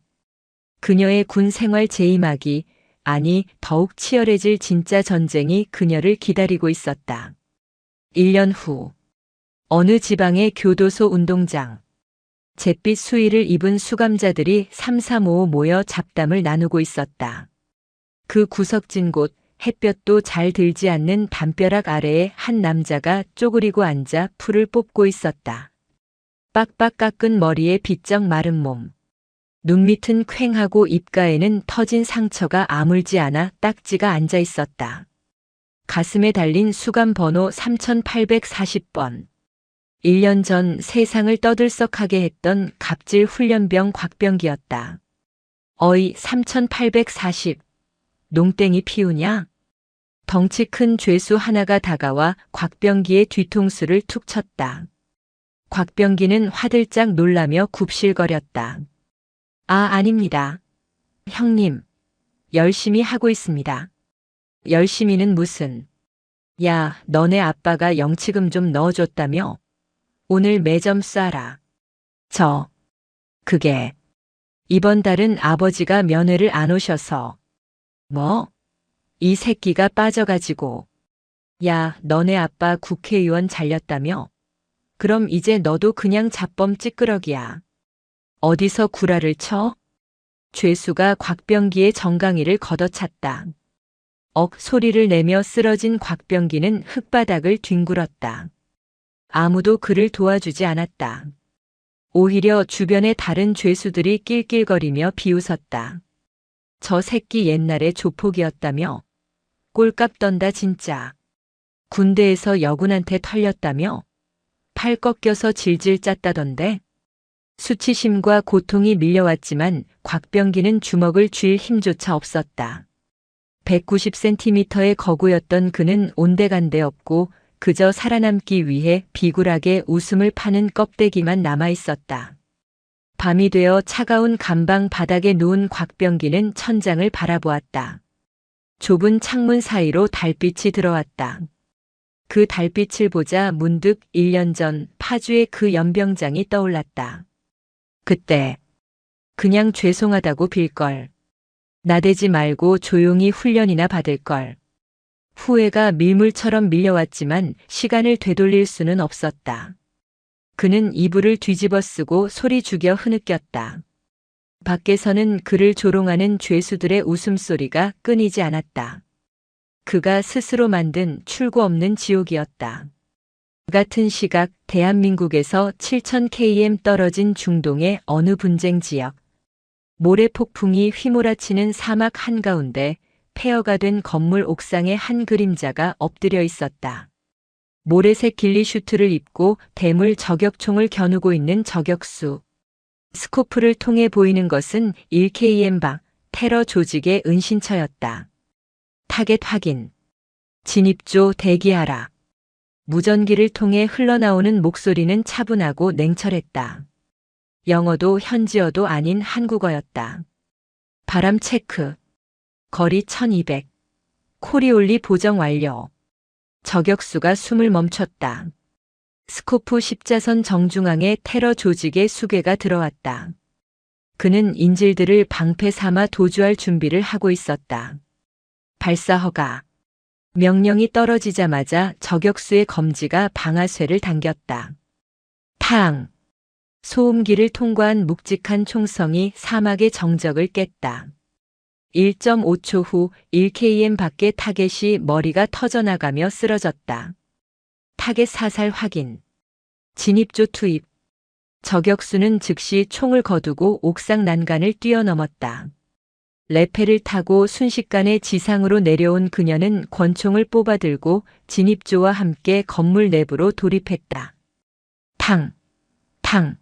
그녀의 군 생활 재임하기, 아니 더욱 치열해질 진짜 전쟁이 그녀를 기다리고 있었다. 1년 후 어느 지방의 교도소 운동장. 잿빛 수의를 입은 수감자들이 335 모여 잡담을 나누고 있었다. 그 구석진 곳, 햇볕도 잘 들지 않는 담벼락 아래에 한 남자가 쪼그리고 앉아 풀을 뽑고 있었다. 빡빡 깎은 머리에 비쩍 마른 몸. 눈 밑은 퀭하고 입가에는 터진 상처가 아물지 않아 딱지가 앉아 있었다. 가슴에 달린 수감 번호 3840번. 1년 전 세상을 떠들썩하게 했던 갑질 훈련병 곽병기였다. 어이 3840. 농땡이 피우냐? 덩치 큰 죄수 하나가 다가와 곽병기의 뒤통수를 툭 쳤다. 곽병기는 화들짝 놀라며 굽실거렸다. 아닙니다. 형님, 열심히 하고 있습니다. 열심히는 무슨. 야, 너네 아빠가 영치금 좀 넣어줬다며? 오늘 매점 쏴라. 그게. 이번 달은 아버지가 면회를 안 오셔서. 뭐? 이 새끼가 빠져가지고. 야, 너네 아빠 국회의원 잘렸다며? 그럼 이제 너도 그냥 잡범 찌끄러기야. 어디서 구라를 쳐? 죄수가 곽병기의 정강이를 걷어찼다. 소리를 내며 쓰러진 곽병기는 흙바닥을 뒹굴었다. 아무도 그를 도와주지 않았다. 오히려 주변의 다른 죄수들이 낄낄거리며 비웃었다. 저 새끼 옛날에 조폭이었다며? 꼴값 떤다 진짜. 군대에서 여군한테 털렸다며? 팔 꺾여서 질질 짰다던데? 수치심과 고통이 밀려왔지만 곽병기는 주먹을 쥘 힘조차 없었다. 190cm의 거구였던 그는 온데간데 없고 그저 살아남기 위해 비굴하게 웃음을 파는 껍데기만 남아있었다. 밤이 되어 차가운 감방 바닥에 누운 곽병기는 천장을 바라보았다. 좁은 창문 사이로 달빛이 들어왔다. 그 달빛을 보자 문득 1년 전 파주의 그 연병장이 떠올랐다. 그때 그냥 죄송하다고 빌걸. 나대지 말고 조용히 훈련이나 받을걸. 후회가 밀물처럼 밀려왔지만 시간을 되돌릴 수는 없었다. 그는 이불을 뒤집어 쓰고 소리 죽여 흐느꼈다. 밖에서는 그를 조롱하는 죄수들의 웃음소리가 끊이지 않았다. 그가 스스로 만든 출구 없는 지옥이었다. 같은 시각 대한민국에서 7000km 떨어진 중동의 어느 분쟁 지역. 모래 폭풍이 휘몰아치는 사막 한가운데 폐허가 된 건물 옥상에 한 그림자가 엎드려 있었다. 모래색 길리슈트를 입고 대물 저격총을 겨누고 있는 저격수. 스코프를 통해 보이는 것은 1KM 테러 조직의 은신처였다. 타겟 확인. 진입조 대기하라. 무전기를 통해 흘러나오는 목소리는 차분하고 냉철했다. 영어도 현지어도 아닌 한국어였다. 바람 체크. 거리 1200. 코리올리 보정 완료. 저격수가 숨을 멈췄다. 스코프 십자선 정중앙에 테러 조직의 수괴가 들어왔다. 그는 인질들을 방패 삼아 도주할 준비를 하고 있었다. 발사 허가. 명령이 떨어지자마자 저격수의 검지가 방아쇠를 당겼다. 탕! 소음기를 통과한 묵직한 총성이 사막의 정적을 깼다. 1.5초 후 1km 밖의 타겟이 머리가 터져나가며 쓰러졌다. 타겟 사살 확인. 진입조 투입. 저격수는 즉시 총을 거두고 옥상 난간을 뛰어넘었다. 레페를 타고 순식간에 지상으로 내려온 그녀는 권총을 뽑아들고 진입조와 함께 건물 내부로 돌입했다. 탕! 탕!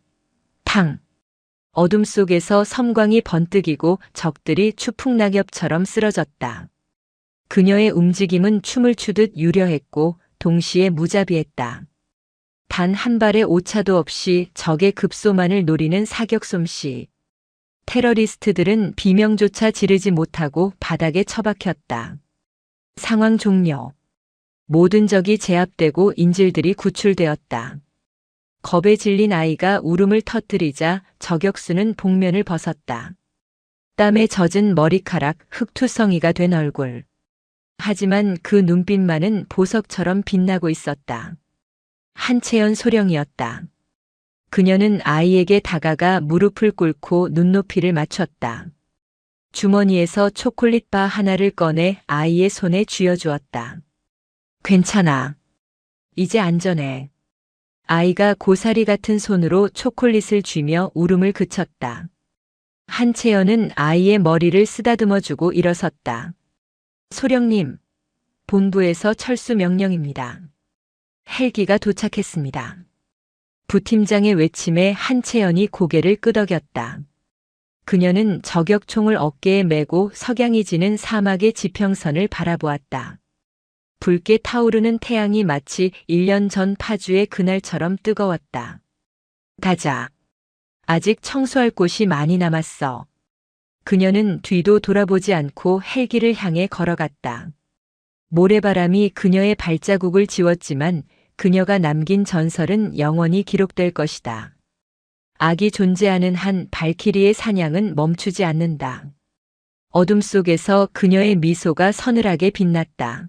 탕! 어둠 속에서 섬광이 번뜩이고 적들이 추풍낙엽처럼 쓰러졌다. 그녀의 움직임은 춤을 추듯 유려했고 동시에 무자비했다. 단 한 발의 오차도 없이 적의 급소만을 노리는 사격 솜씨. 테러리스트들은 비명조차 지르지 못하고 바닥에 처박혔다. 상황 종료. 모든 적이 제압되고 인질들이 구출되었다. 겁에 질린 아이가 울음을 터뜨리자 저격수는 복면을 벗었다. 땀에 젖은 머리카락, 흙투성이가 된 얼굴. 하지만 그 눈빛만은 보석처럼 빛나고 있었다. 한채연 소령이었다. 그녀는 아이에게 다가가 무릎을 꿇고 눈높이를 맞췄다. 주머니에서 초콜릿바 하나를 꺼내 아이의 손에 쥐어주었다. 괜찮아. 이제 안전해. 아이가 고사리 같은 손으로 초콜릿을 쥐며 울음을 그쳤다. 한채연은 아이의 머리를 쓰다듬어주고 일어섰다. 소령님, 본부에서 철수 명령입니다. 헬기가 도착했습니다. 부팀장의 외침에 한채연이 고개를 끄덕였다. 그녀는 저격총을 어깨에 메고 석양이 지는 사막의 지평선을 바라보았다. 붉게 타오르는 태양이 마치 1년 전 파주의 그날처럼 뜨거웠다. 가자. 아직 청소할 곳이 많이 남았어. 그녀는 뒤도 돌아보지 않고 헬기를 향해 걸어갔다. 모래바람이 그녀의 발자국을 지웠지만 그녀가 남긴 전설은 영원히 기록될 것이다. 악이 존재하는 한 발키리의 사냥은 멈추지 않는다. 어둠 속에서 그녀의 미소가 서늘하게 빛났다.